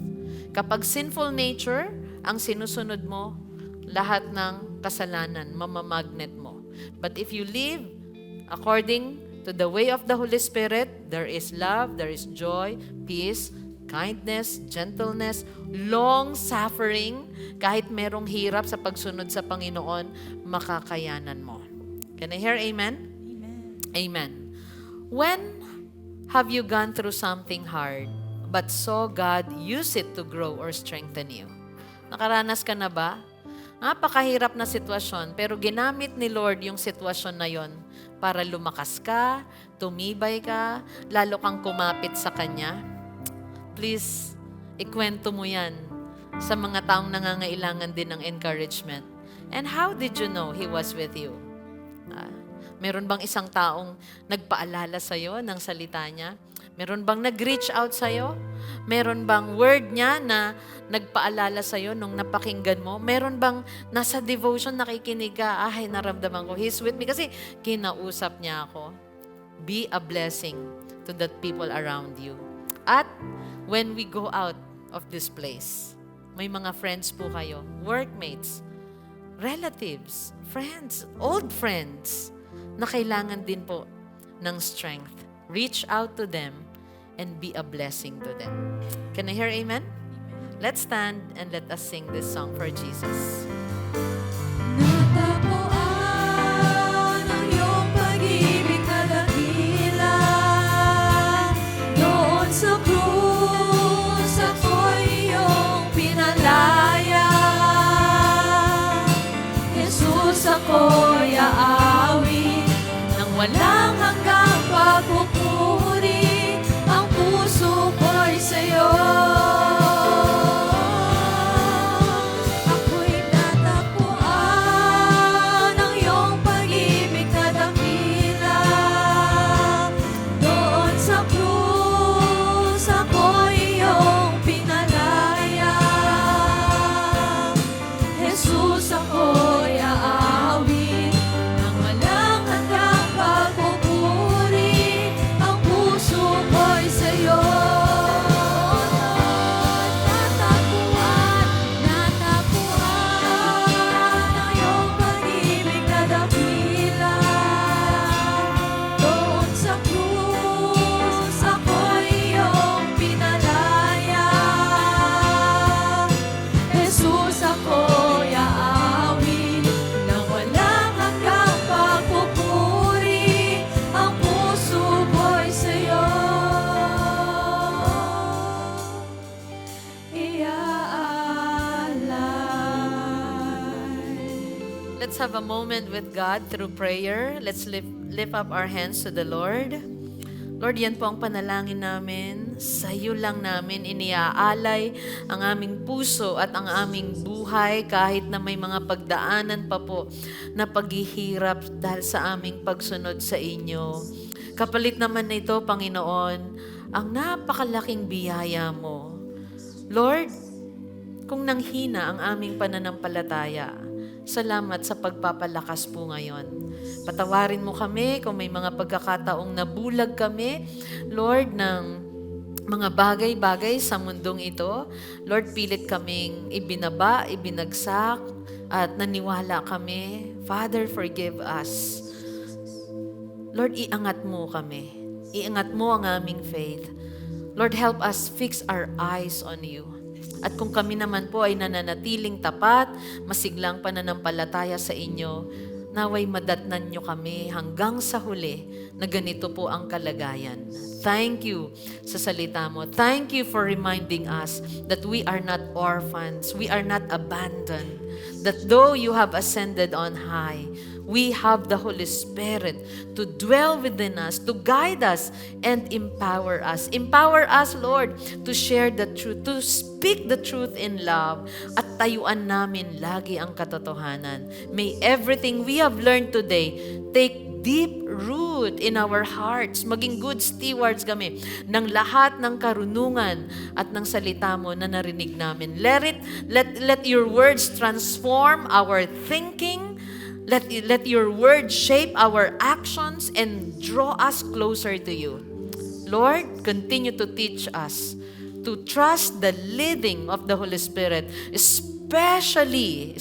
Kapag sinful nature ang sinusunod mo, lahat ng kasalanan, mamamagnet mo. But if you live according to the way of the Holy Spirit, there is love, there is joy, peace, kindness, gentleness, long-suffering. Kahit merong hirap sa pagsunod sa Panginoon, makakayanan mo. Can I hear amen? Amen. When have you gone through something hard, but saw God use it to grow or strengthen you? Nakaranas ka na ba? Napakahirap na sitwasyon, pero ginamit ni Lord yung sitwasyon na yon para lumakas ka, tumibay ka, lalo kang kumapit sa Kanya. Please, ikwento mo yan sa mga taong nangangailangan din ng encouragement. And how did you know He was with you? Meron bang isang taong nagpaalala sa'yo ng salita niya? Meron bang nag-reach out sa'yo? Meron bang word niya na nagpaalala sa'yo nung napakinggan mo? Meron bang nasa devotion nakikinig ka? Ay, naramdaman ko, He's with me. Kasi kinausap niya ako. Be a blessing to the people around you. At when we go out of this place, may mga friends po kayo, workmates, relatives, friends, old friends, na kailangan din po ng strength. Reach out to them and be a blessing to them. Can I hear amen? Let's stand and let us sing this song for Jesus. Natagpuan ang iyong pag-ibig na dakila. Doon sa krus ako'y iyong pinalaya. Jesus, ako'y aawit nang walang hanggang pagpupuri. Ang puso ko'y sa'yo. Ako'y natagpuan ang iyong pag-ibig na dakila. Doon sa krus ako'y iyong pinalaya. Jesus, ako'y aawit nang walang hanggang pagpupuri. Ang puso ko'y sa'yo. Natagpuan ang iyong pag-ibig na dakila. Doon sa krus ako'y iyong pinalaya. Jesus, ako'y aawit nang walang hanggang pagpupuri. Ang puso ko'y sa'yo iaalay. Let's have a moment with God through prayer. Let's lift up our hands to the Lord. Lord, yan po ang panalangin namin. Sa iyo lang namin iniaalay ang aming puso at ang aming buhay kahit na may mga pagdaanan pa po na paghihirap dahil sa aming pagsunod sa inyo. Kapalit naman na ito, Panginoon, ang napakalaking biyaya mo. Lord, kung nanghina ang aming pananampalataya, salamat sa pagpapalakas po ngayon. Patawarin mo kami kung may mga pagkakataong nabulag kami, Lord, ng mga bagay-bagay sa mundong ito. Lord, pilit kaming ibinaba, ibinagsak, at naniwala kami. Father, forgive us. Lord, iangat mo kami. Iangat mo ang aming faith. Lord, help us fix our eyes on you. At kung kami naman po ay nananatiling tapat, masiglang pananampalataya sa inyo, naway madatnan nyo kami hanggang sa huli na ganito po ang kalagayan. Thank you sa salita mo. Thank you for reminding us that we are not orphans, we are not abandoned, that though you have ascended on high, we have the Holy Spirit to dwell within us, to guide us, and empower us. Empower us, Lord, to share the truth, to speak the truth in love, at tayuan namin lagi ang katotohanan. May everything we have learned today take deep root in our hearts. Maging good stewards kami ng lahat ng karunungan at ng salita mo na narinig namin. Let your words transform our thinking. Let your word shape our actions and draw us closer to you. Lord, continue to teach us to trust the leading of the Holy Spirit, especially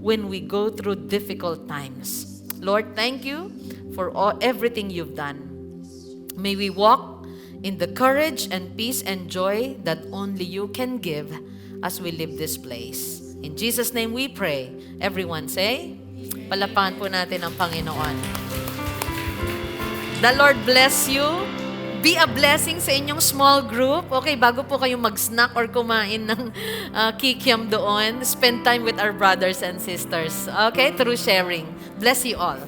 when we go through difficult times. Lord, thank you for everything you've done. May we walk in the courage and peace and joy that only you can give as we leave this place. In Jesus' name we pray. Everyone say, palapakan po natin ang Panginoon. The Lord bless you. Be a blessing sa inyong small group. Okay, bago po kayo mag-snack or kumain ng kikiam doon, spend time with our brothers and sisters. Okay, through sharing. Bless you all.